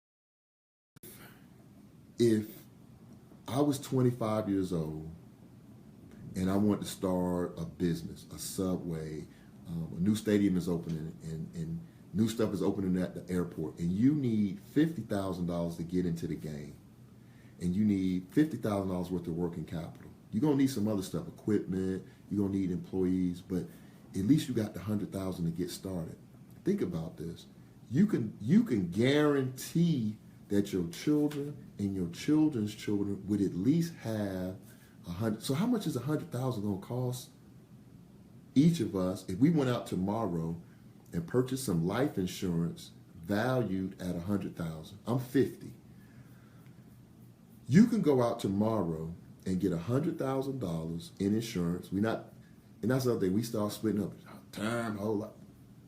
Speaker 2: if I was 25 years old and I wanted to start a business, a Subway, a new stadium is opening, and new stuff is opening at the airport, and you need $50,000 to get into the game, and you need $50,000 worth of working capital. You're going to need some other stuff, equipment, you're going to need employees, but at least you got the $100,000 to get started. Think about this. You can guarantee that your children and your children's children would at least have 100. So how much is 100,000 going to cost each of us if we went out tomorrow and purchased some life insurance valued at 100,000? I'm 50. You can go out tomorrow and get $100,000 in insurance. And that's the other thing. We start splitting up term, whole lot.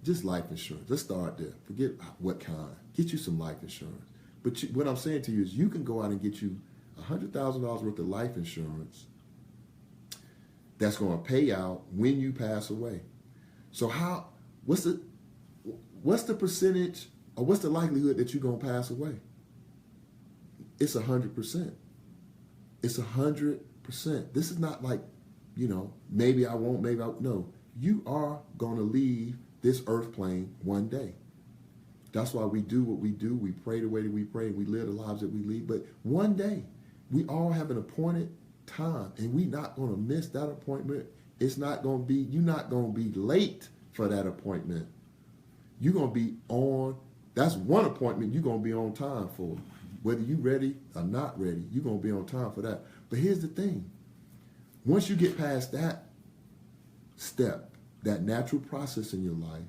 Speaker 2: Just life insurance. Let's start there. Forget what kind. Get you some life insurance. But what I'm saying to you is you can go out and get you $100,000 worth of life insurance that's going to pay out when you pass away. So what's the percentage, or what's the likelihood that you're going to pass away? It's 100%. It's 100%. This is not like, maybe I won't, maybe I won't. No, you are going to leave this earth plane one day. That's why we do what we do. We pray the way that we pray. We live the lives that we lead. But one day, we all have an appointed time, and we're not going to miss that appointment. You're not going to be late for that appointment. You're going to be on. That's one appointment you're going to be on time for. Whether you're ready or not ready, you're going to be on time for that. But here's the thing. Once you get past that step, that natural process in your life,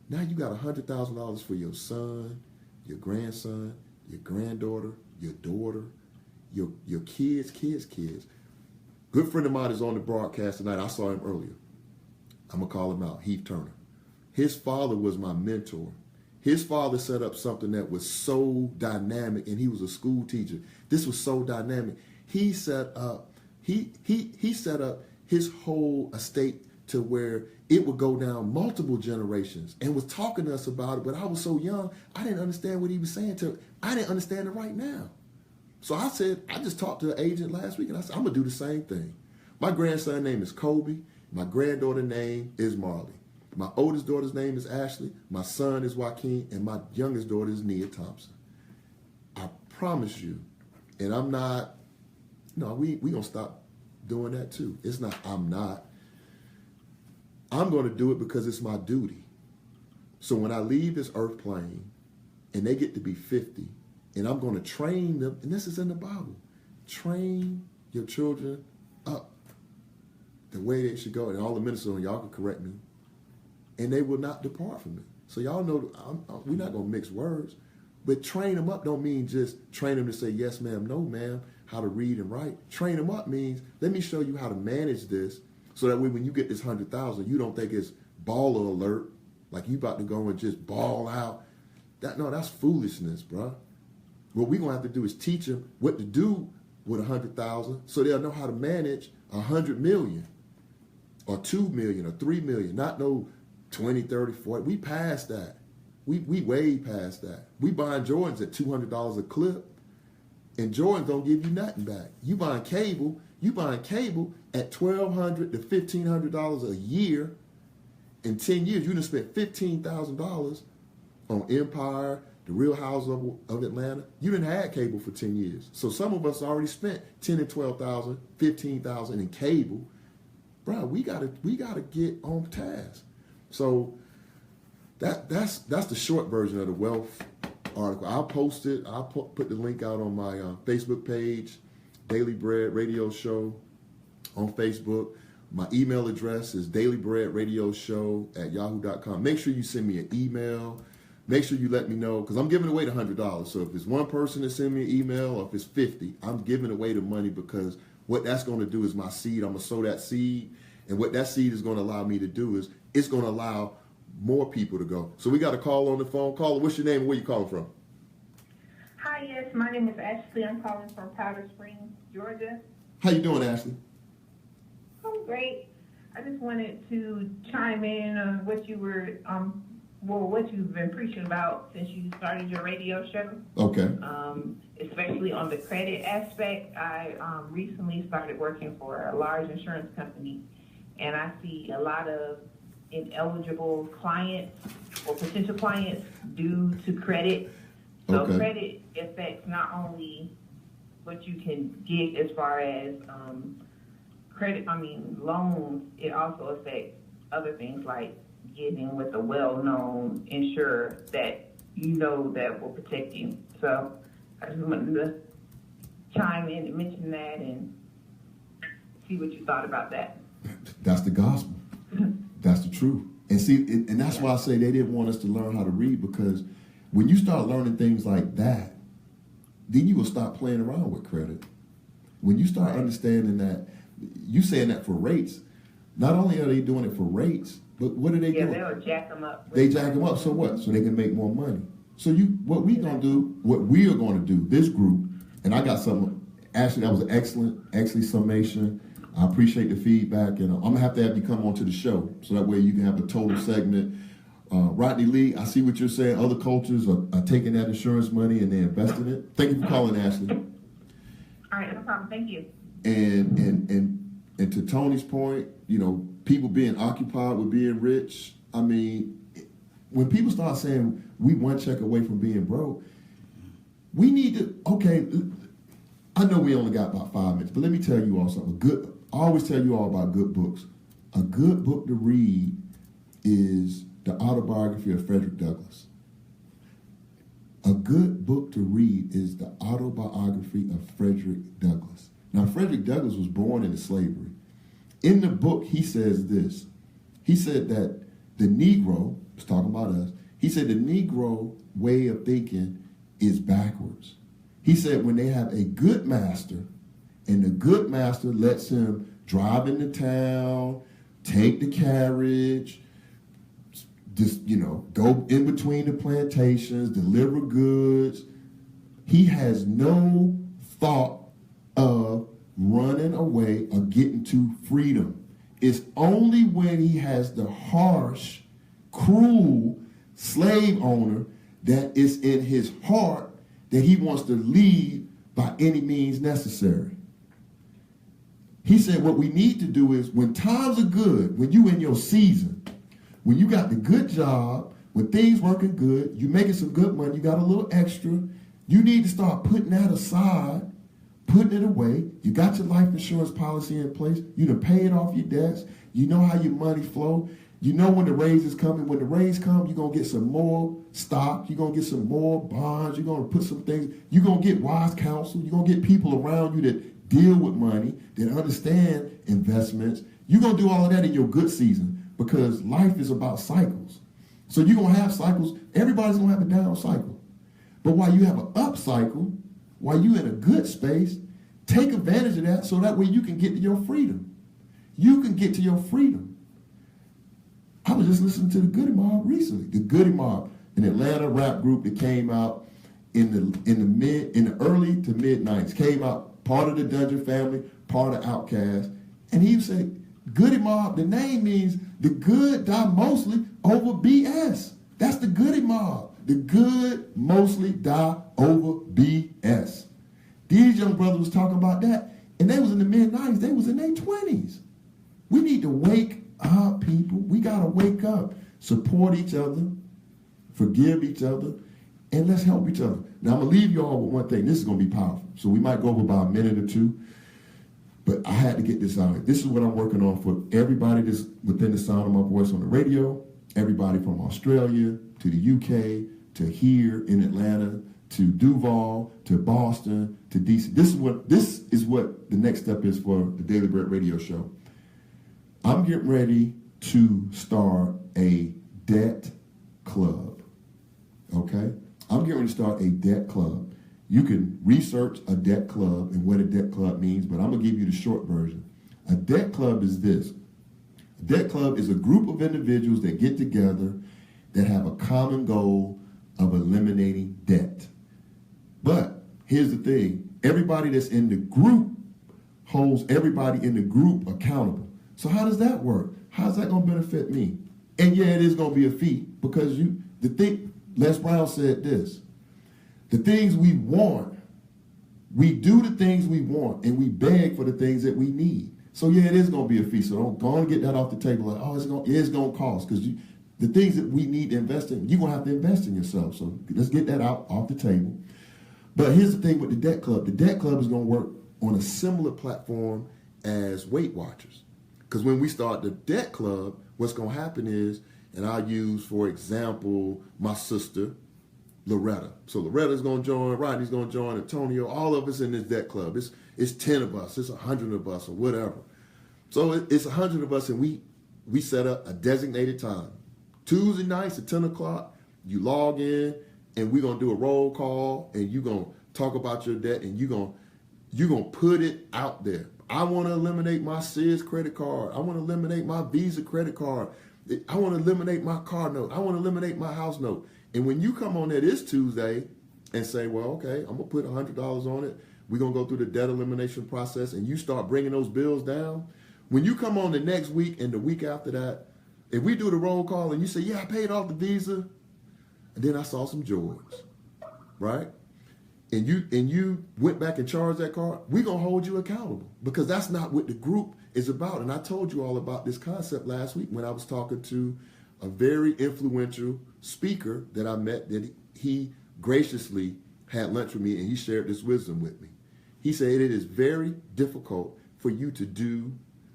Speaker 2: now you got $100,000 for your son, your grandson, your granddaughter, your daughter, your kids. Good friend of mine is on the broadcast tonight. I saw him earlier. I'm going to call him out, Heath Turner. His father was my mentor. His father set up something that was so dynamic, and he was a school teacher. This was so dynamic. He set up his whole estate to where it would go down multiple generations, and was talking to us about it. But I was so young, I didn't understand what he was saying. I didn't understand it right now. So I just talked to an agent last week, and I said, I'm going to do the same thing. My grandson's name is Kobe. My granddaughter's name is Marley. My oldest daughter's name is Ashley. My son is Joaquin, and my youngest daughter is Nia Thompson. I promise you, and I'm not, we going to stop doing that too. It's not, I'm not. I'm going to do it because it's my duty. So when I leave this earth plane and they get to be 50 and I'm going to train them, and this is in the Bible, train your children up the way they should go. And all the ministers, y'all can correct me, and they will not depart from it. So y'all know we're not going to mix words, but train them up don't mean just train them to say yes ma'am, no ma'am, how to read and write. Train them up means let me show you how to manage this, so that way when you get this 100,000, you don't think it's baller alert, like you about to go and just ball out. That's foolishness, bro. What we're gonna have to do is teach them what to do with 100,000, so they'll know how to manage 100 million, or 2 million, or 3 million. Not no 20, 30, 40. We passed that. We way past that. We buying Jordans at $200 a clip, and Jordans don't give you nothing back. You buying cable at $1,200 to $1,500 a year. In 10 years, you done spent $15,000 on Empire, the Real Housewives of Atlanta. You didn't have cable for 10 years. So some of us already spent $10,000 and $12,000, $15,000 in cable. Bro, we gotta get on task. So that's the short version of the wealth article. I'll post it. I'll put the link out on my Facebook page, Daily Bread Radio Show on Facebook. My email address is dailybreadradioshow@yahoo.com. Make sure you send me an email. Make sure you let me know, because I'm giving away the $100. So if it's one person that send me an email, or if it's 50, I'm giving away the money, because what that's going to do is my seed. I'm going to sow that seed. And what that seed is going to allow me to do is it's going to allow more people to go. So we got a call on the phone. Caller, what's your name and where you calling from?
Speaker 5: Hi, yes, my name is Ashley. I'm calling from Powder Springs, Georgia.
Speaker 2: How you doing, Ashley?
Speaker 5: I'm great. I just wanted to chime in on what you were, what you've been preaching about since you started your radio show.
Speaker 2: Okay.
Speaker 5: Especially on the credit aspect. I recently started working for a large insurance company, and I see a lot of ineligible clients or potential clients due to credit. So
Speaker 2: Okay.
Speaker 5: credit affects not only what you can get as far as loans, it also affects other things like getting with a well-known insurer that you know that will protect you. So I just wanted to chime in and mention that and see what you thought about that.
Speaker 2: That's the gospel. That's the truth. And see, and that's why I say they didn't want us to learn how to read, because when you start learning things like that, then you will stop playing around with credit. When you start understanding that, you saying that for rates, not only are they doing it for rates, but what are they doing?
Speaker 5: Yeah, they'll jack them up.
Speaker 2: They jack them up, so what? So they can make more money. So what we are going to do, this group, and I got some, Ashley, that was an excellent summation. I appreciate the feedback, and I'm going to have you come onto the show, so that way you can have a total segment. Rodney Lee, I see what you're saying. Other cultures are taking that insurance money and they're investing it. Thank you for calling, Ashley.
Speaker 5: All right, no problem. Thank you.
Speaker 2: And to Tony's point, people being occupied with being rich. I mean, when people start saying we one check away from being broke, we need to. Okay, I know we only got about 5 minutes, but let me tell you all something. I always tell you all about good books. A good book to read is the autobiography of Frederick Douglass. A good book to read is the autobiography of Frederick Douglass. Now, Frederick Douglass was born into slavery. In the book, he says this. He said that the Negro, he's talking about us, he said the Negro way of thinking is backwards. He said when they have a good master, and the good master lets him drive into town, take the carriage, just, go in between the plantations, deliver goods. He has no thought of running away or getting to freedom. It's only when he has the harsh, cruel slave owner that is in his heart that he wants to leave by any means necessary. He said what we need to do is, when times are good, when you in your season, when you got the good job, when things working good, you making some good money, you got a little extra, you need to start putting that aside, putting it away. You got your life insurance policy in place. You done paid off your debts. You know how your money flow. You know when the raise is coming. When the raise comes, you're going to get some more stock. You're going to get some more bonds. You're going to put some things. You're going to get wise counsel. You're going to get people around you that deal with money, that understand investments. You're going to do all of that in your good season because life is about cycles. So you're going to have cycles. Everybody's going to have a down cycle. But while you have an up cycle, while you're in a good space, take advantage of that so that way you can get to your freedom. You can get to your freedom. I was just listening to the Goody Mob recently. The Goody Mob, an Atlanta rap group that came out in the early to mid 90s, came out part of the Dungeon Family, part of Outkast, and he said, Goody Mob, the name means the good die mostly over BS. That's the Goody Mob. The good mostly die over BS. These young brothers was talking about that, and they was in the mid 90s. They was in their 20s. We need to wake up, people. We got to wake up, support each other, forgive each other, and let's help each other. Now, I'm going to leave you all with one thing. This is going to be powerful. So we might go over about a minute or two, but I had to get this out. This is what I'm working on for everybody that's within the sound of my voice on the radio, everybody from Australia to the UK to here in Atlanta to Duval to Boston to DC. This is what the next step is for the Daily Bread Radio Show. I'm getting ready to start a debt club, okay? I'm getting ready to start a debt club. You can research a debt club and what a debt club means, but I'm going to give you the short version. A debt club is this. A debt club is a group of individuals that get together that have a common goal of eliminating debt. But here's the thing. Everybody that's in the group holds everybody in the group accountable. So how does that work? How's that going to benefit me? And yeah, it is going to be a fee because Les Brown said this, the things we want, we do the things we want and we beg for the things that we need. So yeah, it is going to be a fee. So don't go and get that off the table like, oh, it's going to cost because the things that we need to invest in, you're going to have to invest in yourself. So let's get that out off the table. But here's the thing with the debt club. The debt club is going to work on a similar platform as Weight Watchers. Because when we start the debt club, what's going to happen is, and I'll use, for example, my sister, Loretta. So Loretta's going to join, Rodney's going to join, Antonio, all of us in this debt club. It's 10 of us, it's 100 of us, or whatever. So it's 100 of us, and we set up a designated time. Tuesday nights at 10 o'clock, you log in, and we're going to do a roll call, and you're going to talk about your debt, and you're going to put it out there. I want to eliminate my Sears credit card. I want to eliminate my Visa credit card. I want to eliminate my car note. I want to eliminate my house note. And when you come on there this Tuesday and say, well, okay, I'm going to put $100 on it. We're going to go through the debt elimination process, and you start bringing those bills down. When you come on the next week and the week after that, if we do the roll call and you say, yeah, I paid off the Visa, and then I saw some Jordans, right? And you went back and charged that card, we're going to hold you accountable because that's not what the group is about. And I told you all about this concept last week when I was talking to a very influential speaker that I met that he graciously had lunch with me and he shared this wisdom with me. He said it is very difficult for you to do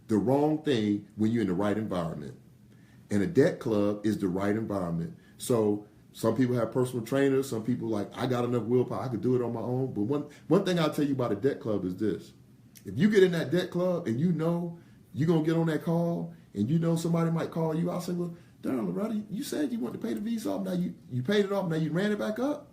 Speaker 2: the wrong thing when you're in the right environment. And a debt club is the right environment. So some people have personal trainers. Some people like, I got enough willpower. I could do it on my own. But one thing I'll tell you about a debt club is this. If you get in that debt club and you know you're going to get on that call and you know somebody might call you, I'll say, well, darn, Loretta, you said you want to pay the Visa off. Now you paid it off. Now you ran it back up.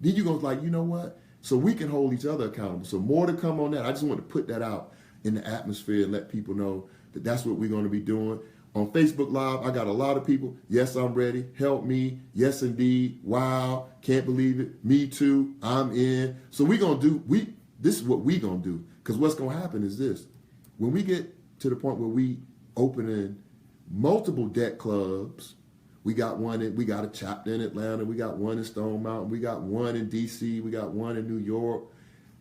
Speaker 2: Then you go like, you know what? So we can hold each other accountable. So more to come on that. I just want to put that out in the atmosphere and let people know that that's what we're going to be doing. On Facebook Live, I got a lot of people. Yes, I'm ready. Help me. Yes, indeed. Wow. Can't believe it. Me too. I'm in. So this is what we're going to do. Because what's going to happen is this. When we get to the point where we open in multiple debt clubs, we got a chapter in Atlanta. We got one in Stone Mountain. We got one in DC. We got one in New York.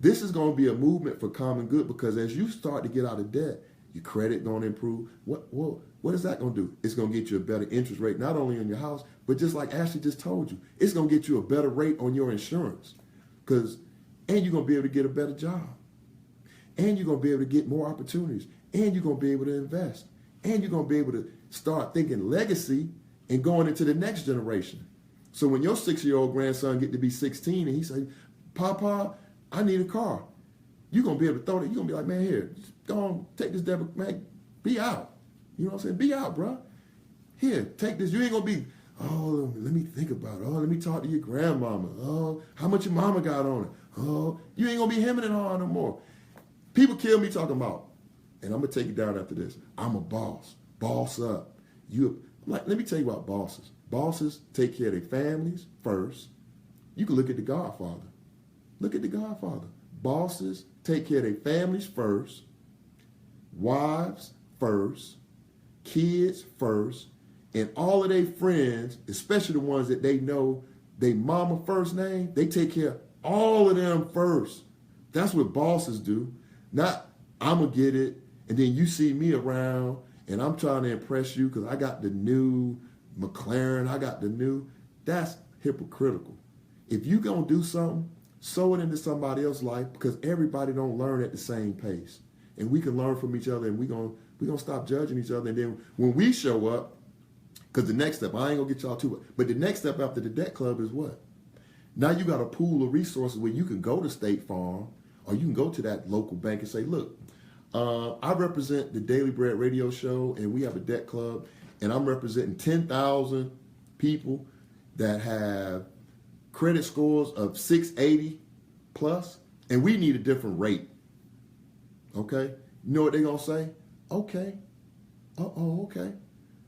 Speaker 2: This is going to be a movement for common good because as you start to get out of debt, your credit going to improve. What is that going to do? It's going to get you a better interest rate, not only on your house, but just like Ashley just told you, it's going to get you a better rate on your insurance and you're going to be able to get a better job. And you're going to be able to get more opportunities. And you're going to be able to invest. and you're going to be able to start thinking legacy and going into the next generation. So when your 6-year-old grandson get to be 16 and he say, Papa, I need a car, you're going to be able to throw it. You're going to be like, man, here, go on, take this debit, man, be out. You know what I'm saying? Be out, bro. Here, take this. You ain't going to be, oh, let me think about it. Oh, let me talk to your grandmama. Oh, how much your mama got on it? Oh, you ain't going to be hemming and hawing no more. People kill me talking about, and I'm going to take you down after this, I'm a boss. Boss up. I'm like, let me tell you about bosses. Bosses take care of their families first. You can look at The Godfather. Look at The Godfather. Bosses take care of their families first, wives first, kids first, and all of their friends, especially the ones that they know their mama first name, they take care of all of them first. That's what bosses do. Not, I'm going to get it, and then you see me around, and I'm trying to impress you because I got the new McLaren, I got the new. That's hypocritical. If you going to do something, sow it into somebody else's life, because everybody don't learn at the same pace. And we can learn from each other, and we're gonna stop judging each other. And then when we show up, because the next step, I ain't going to get y'all to it, but the next step after the debt club is what? Now you got a pool of resources where you can go to State Farm, or you can go to that local bank and say, look, I represent the Daily Bread radio show, and we have a debt club, and I'm representing 10,000 people that have credit scores of 680 plus, and we need a different rate. Okay? You know what they're going to say? Okay. Okay.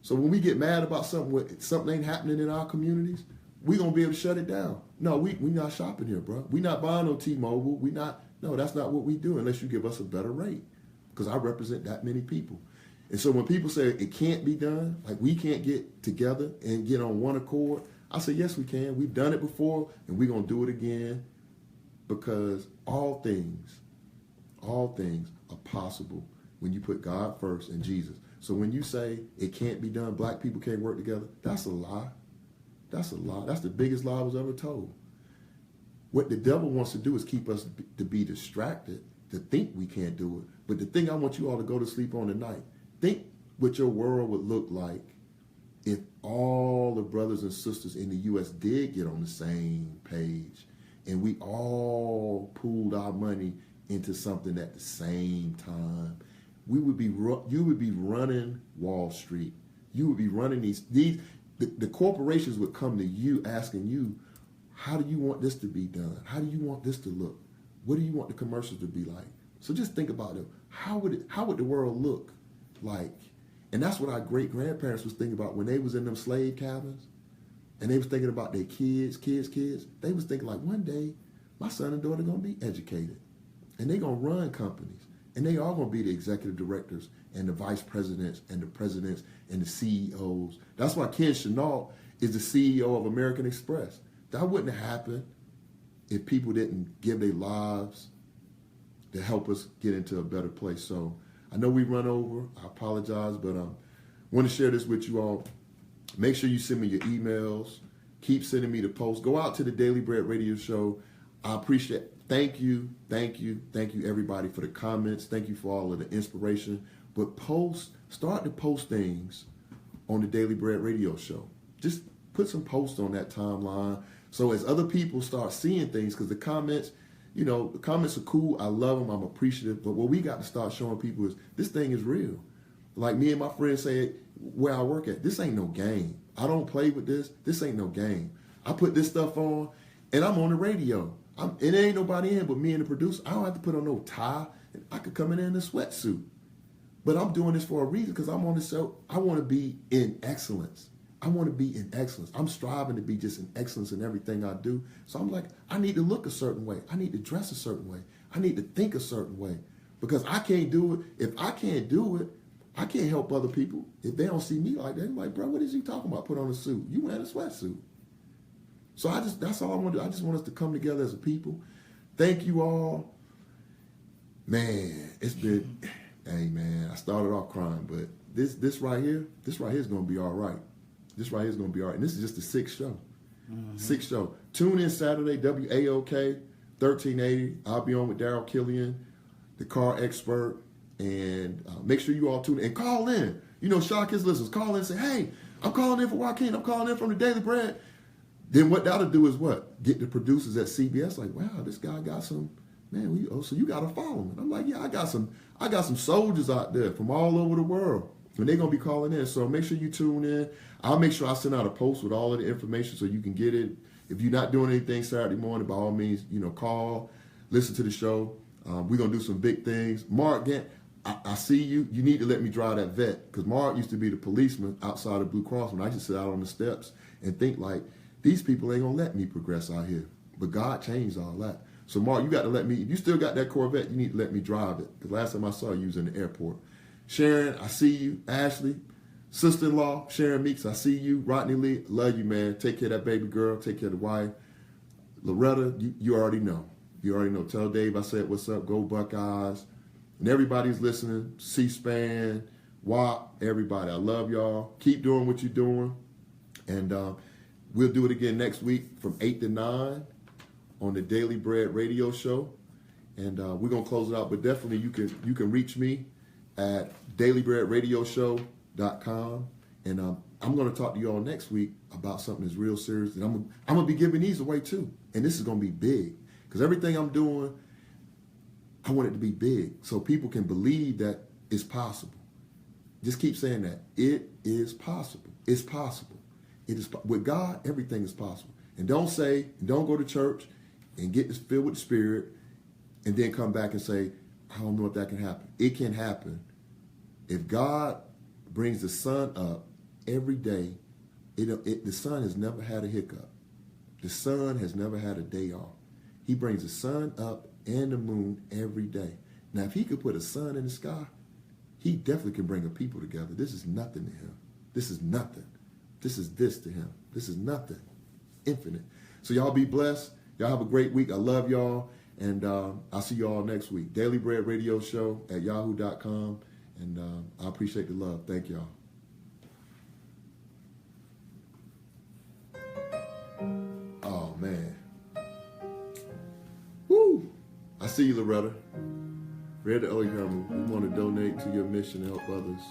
Speaker 2: So when we get mad about something ain't happening in our communities, we're going to be able to shut it down. No, we not shopping here, bro. We not buying no T-Mobile. No, that's not what we do unless you give us a better rate, because I represent that many people. And so when people say it can't be done, like we can't get together and get on one accord, I say, yes, we can. We've done it before, and we're going to do it again, because all things are possible when you put God first and Jesus. So when you say it can't be done, black people can't work together, that's a lie. That's a lie. That's the biggest lie I was ever told. What the devil wants to do is keep us to be distracted, to think we can't do it. But the thing I want you all to go to sleep on tonight, think what your world would look like if all the brothers and sisters in the U.S. did get on the same page and we all pooled our money into something at the same time. You would be running Wall Street. You would be running the corporations would come to you asking you, how do you want this to be done? How do you want this to look? What do you want the commercials to be like? So just think about it. How would the world look like? And that's what our great-grandparents was thinking about when they was in them slave cabins, and they was thinking about their kids. They was thinking like, one day, my son and daughter going to be educated, and they going to run companies, and they are going to be the executive directors and the vice presidents and the presidents and the CEOs. That's why Ken Chenault is the CEO of American Express. That wouldn't have happened if people didn't give their lives to help us get into a better place. So I know we run over. I apologize, but I want to share this with you all. Make sure you send me your emails. Keep sending me the posts. Go out to the Daily Bread Radio Show. I appreciate it. Thank you, everybody, for the comments. Thank you for all of the inspiration. But start to post things on the Daily Bread Radio Show. Just put some posts on that timeline. So as other people start seeing things, because the comments are cool. I love them. I'm appreciative. But what we got to start showing people is this thing is real. Like me and my friends say where I work at, this ain't no game. I don't play with this. This ain't no game. I put this stuff on, and I'm on the radio. It ain't nobody in but me and the producer. I don't have to put on no tie. I could come in a sweatsuit. But I'm doing this for a reason, because I'm on the show. I want to be in excellence. I'm striving to be just in excellence in everything I do. So I'm like, I need to look a certain way. I need to dress a certain way. I need to think a certain way, because I can't do it. If I can't do it, I can't help other people. If they don't see me like that, they're like, bro, what is he talking about? Put on a suit. You wearing a sweatsuit. So that's all I want to do. I just want us to come together as a people. Thank you all. Man, it's been, hey man, I started off crying, but this right here is going to be all right. This right here is going to be all right. And this is just the sixth show. Sixth show. Tune in Saturday, WAOK, 1380. I'll be on with Daryl Killian, the car expert. And make sure you all tune in. And call in. shock his listeners. Call in and say, hey, I'm calling in for Joaquin. I'm calling in from the Daily Bread. Then what that'll do is what? Get the producers at CBS like, wow, this guy got some, man, so you got to follow him. And I'm like, yeah, I got some soldiers out there from all over the world. And they're going to be calling in. So make sure you tune in. I'll make sure I send out a post with all of the information so you can get it. If you're not doing anything Saturday morning, by all means, call, listen to the show. We're going to do some big things. Mark Gant, I see you. You need to let me drive that vet, because Mark used to be the policeman outside of Blue Cross when I used to sit out on the steps and think like, these people ain't going to let me progress out here. But God changed all that. So Mark, you got to let me, if you still got that Corvette, you need to let me drive it. Because last time I saw you was in the airport. Sharon, I see you. Ashley, sister-in-law, Sharon Meeks, I see you. Rodney Lee, love you, man. Take care of that baby girl. Take care of the wife. Loretta, you already know. You already know. Tell Dave I said what's up. Go Buckeyes. And everybody's listening. C-SPAN, WAP, everybody. I love y'all. Keep doing what you're doing. And we'll do it again next week from 8 to 9 on the Daily Bread radio show. And we're going to close it out. But definitely you can reach me at dailybreadradioshow.com. And I'm going to talk to you all next week about something that's real serious. And I'm going to be giving these away too. And this is going to be big. Because everything I'm doing, I want it to be big so people can believe that it's possible. Just keep saying that. It is possible. It's possible. It is with God, everything is possible. And don't go to church and get filled with the Spirit and then come back and say, I don't know if that can happen. It can happen. If God brings the sun up every day, the sun has never had a hiccup. The sun has never had a day off. He brings the sun up and the moon every day. Now, if he could put a sun in the sky, he definitely can bring a people together. This is nothing to him. This is nothing. This is this to him. This is nothing. Infinite. So y'all be blessed. Y'all have a great week. I love y'all. And I'll see you all next week. Daily Bread Radio Show at yahoo.com. And I appreciate the love. Thank y'all. Oh, man. Woo! I see you, Loretta. Read the early Herman. We want to donate to your mission to help others.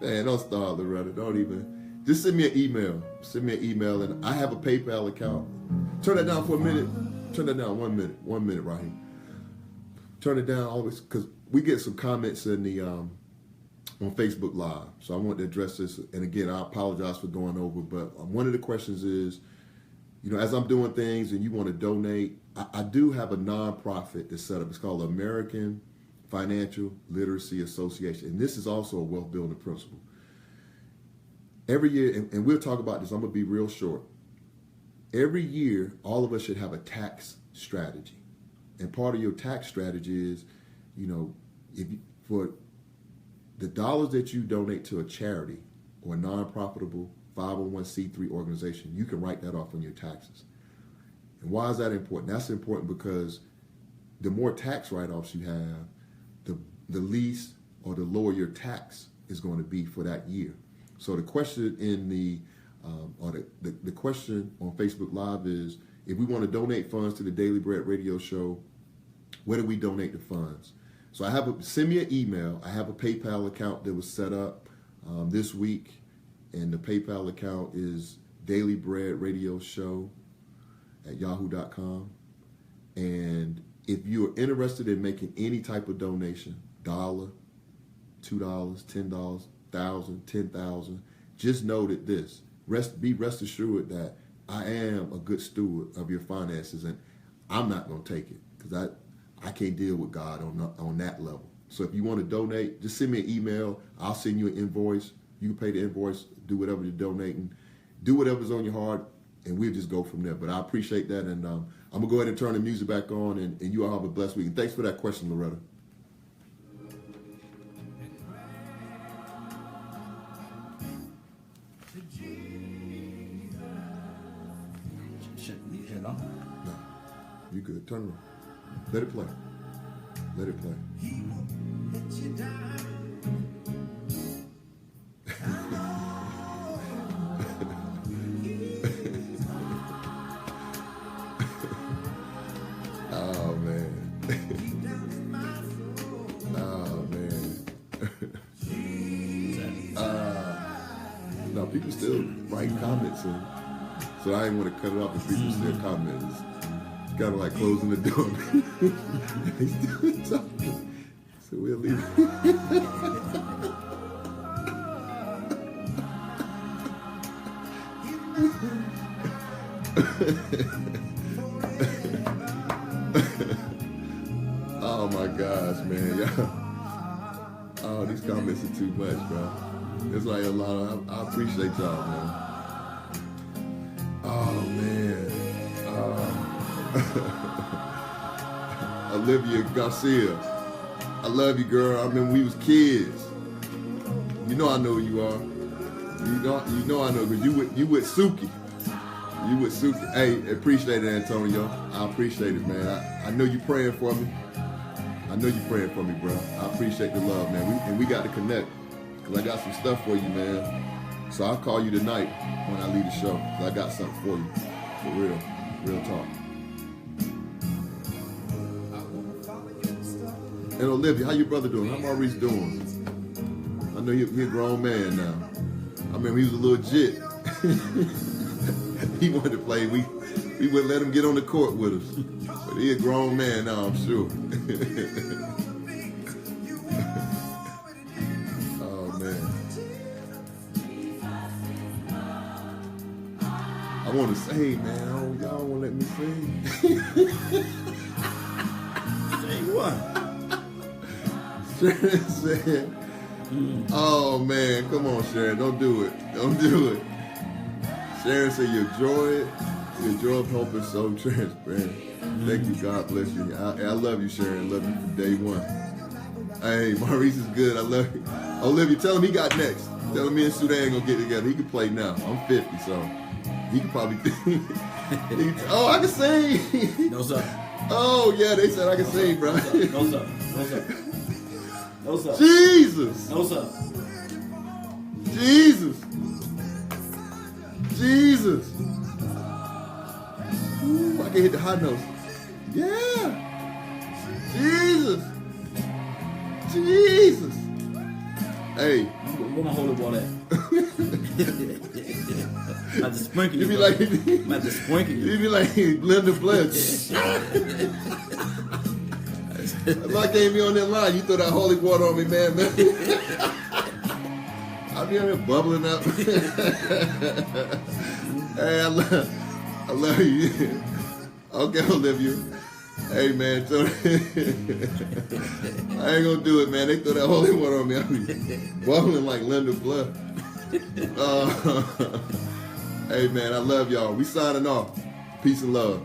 Speaker 2: Man, don't start, Loretta. Don't even. Just send me an email. Send me an email, and I have a PayPal account. Turn that down for a minute. Turn that down 1 minute. 1 minute, Raheem. Turn it down always, because we get some comments in the on Facebook Live. So I want to address this. And again, I apologize for going over, but one of the questions is, as I'm doing things and you want to donate, I do have a nonprofit that's set up. It's called American Financial Literacy Association. And this is also a wealth building principle. Every year, and we'll talk about this, I'm going to be real short. Every year, all of us should have a tax strategy. And part of your tax strategy is, for the dollars that you donate to a charity or a non-profitable 501c3 organization, you can write that off on your taxes. And why is that important? That's important because the more tax write-offs you have, the least or the lower your tax is going to be for that year. So the question in the question on Facebook Live is, if we want to donate funds to the Daily Bread Radio Show, where do we donate the funds? So send me an email. I have a PayPal account that was set up this week, and the PayPal account is Daily Bread Radio Show at yahoo.com. And if you're interested in making any type of donation, $1, $2, $10, $1,000, $10,000, just know that be rest assured that I am a good steward of your finances, and I'm not going to take it because I can't deal with God on that level. So if you want to donate, just send me an email. I'll send you an invoice. You can pay the invoice, do whatever you're donating, do whatever's on your heart, and we'll just go from there. But I appreciate that, and I'm going to go ahead and turn the music back on, and you all have a blessed week. And thanks for that question, Loretta.
Speaker 3: Shut it off.
Speaker 2: No, you good. Turn it on. Let it play. Let it play.
Speaker 6: He won't let you down.
Speaker 2: Oh, man. Oh, man. No, people still writing comments, and so I didn't want to cut it off if people still comment. It's kind of like closing the door. They still talking, so we'll leave. Oh my gosh, man, y'all. Oh, these comments are too much, bro. It's like a lot of. I appreciate y'all, man. Oh man. Olivia Garcia, I love you, girl. I remember we was kids. You know I know who you are. You know I know, because you with Suki. You with Suki. Hey, appreciate it, Antonio. I appreciate it, man. I know you praying for me. I know you praying for me, bro. I appreciate the love, man. We got to connect, because I got some stuff for you, man. So I'll call you tonight when I leave the show, because I got something for you. For real talk. And Olivia, how your brother doing? How Maurice doing? I know you're a grown man now. I mean, he was a little jit. He wanted to play. We wouldn't let him get on the court with us. But he a grown man now, I'm sure. Oh, man. I want to sing, man. Y'all won't let me sing.
Speaker 3: Say what?
Speaker 2: Sharon said, oh, man. Come on, Sharon. Don't do it. Don't do it. Sharon said, your joy of hope is so transparent. Thank you. God bless you. I love you, Sharon. Love you from day one. Hey, Maurice is good. I love you. Olivia, tell him he got next. Tell him me and Sudan gonna get together. He can play now. I'm 50, so he can probably. Oh, I can sing.
Speaker 3: No, sir.
Speaker 2: Oh, yeah, they said I can sing, bro.
Speaker 3: No, sir. No, sir. No, sir.
Speaker 2: Jesus.
Speaker 3: No, sir.
Speaker 2: Jesus. Jesus. Ooh, I can hit the high notes. Yeah. Jesus. Jesus. Hey.
Speaker 3: Where my holy water at? I just sprinkle you.
Speaker 2: You be like,
Speaker 3: I'm about to sprinkle you.
Speaker 2: you be like Linda Bledge. If I came here on that line, you throw that holy water on me, man. I be out here bubbling up. Hey, I love you. Okay, Olivia. Hey, man, so I ain't gonna do it, man. They throw that holy water on me. I be bubbling like Linda Blood. Hey, man, I love y'all. We signing off. Peace and love.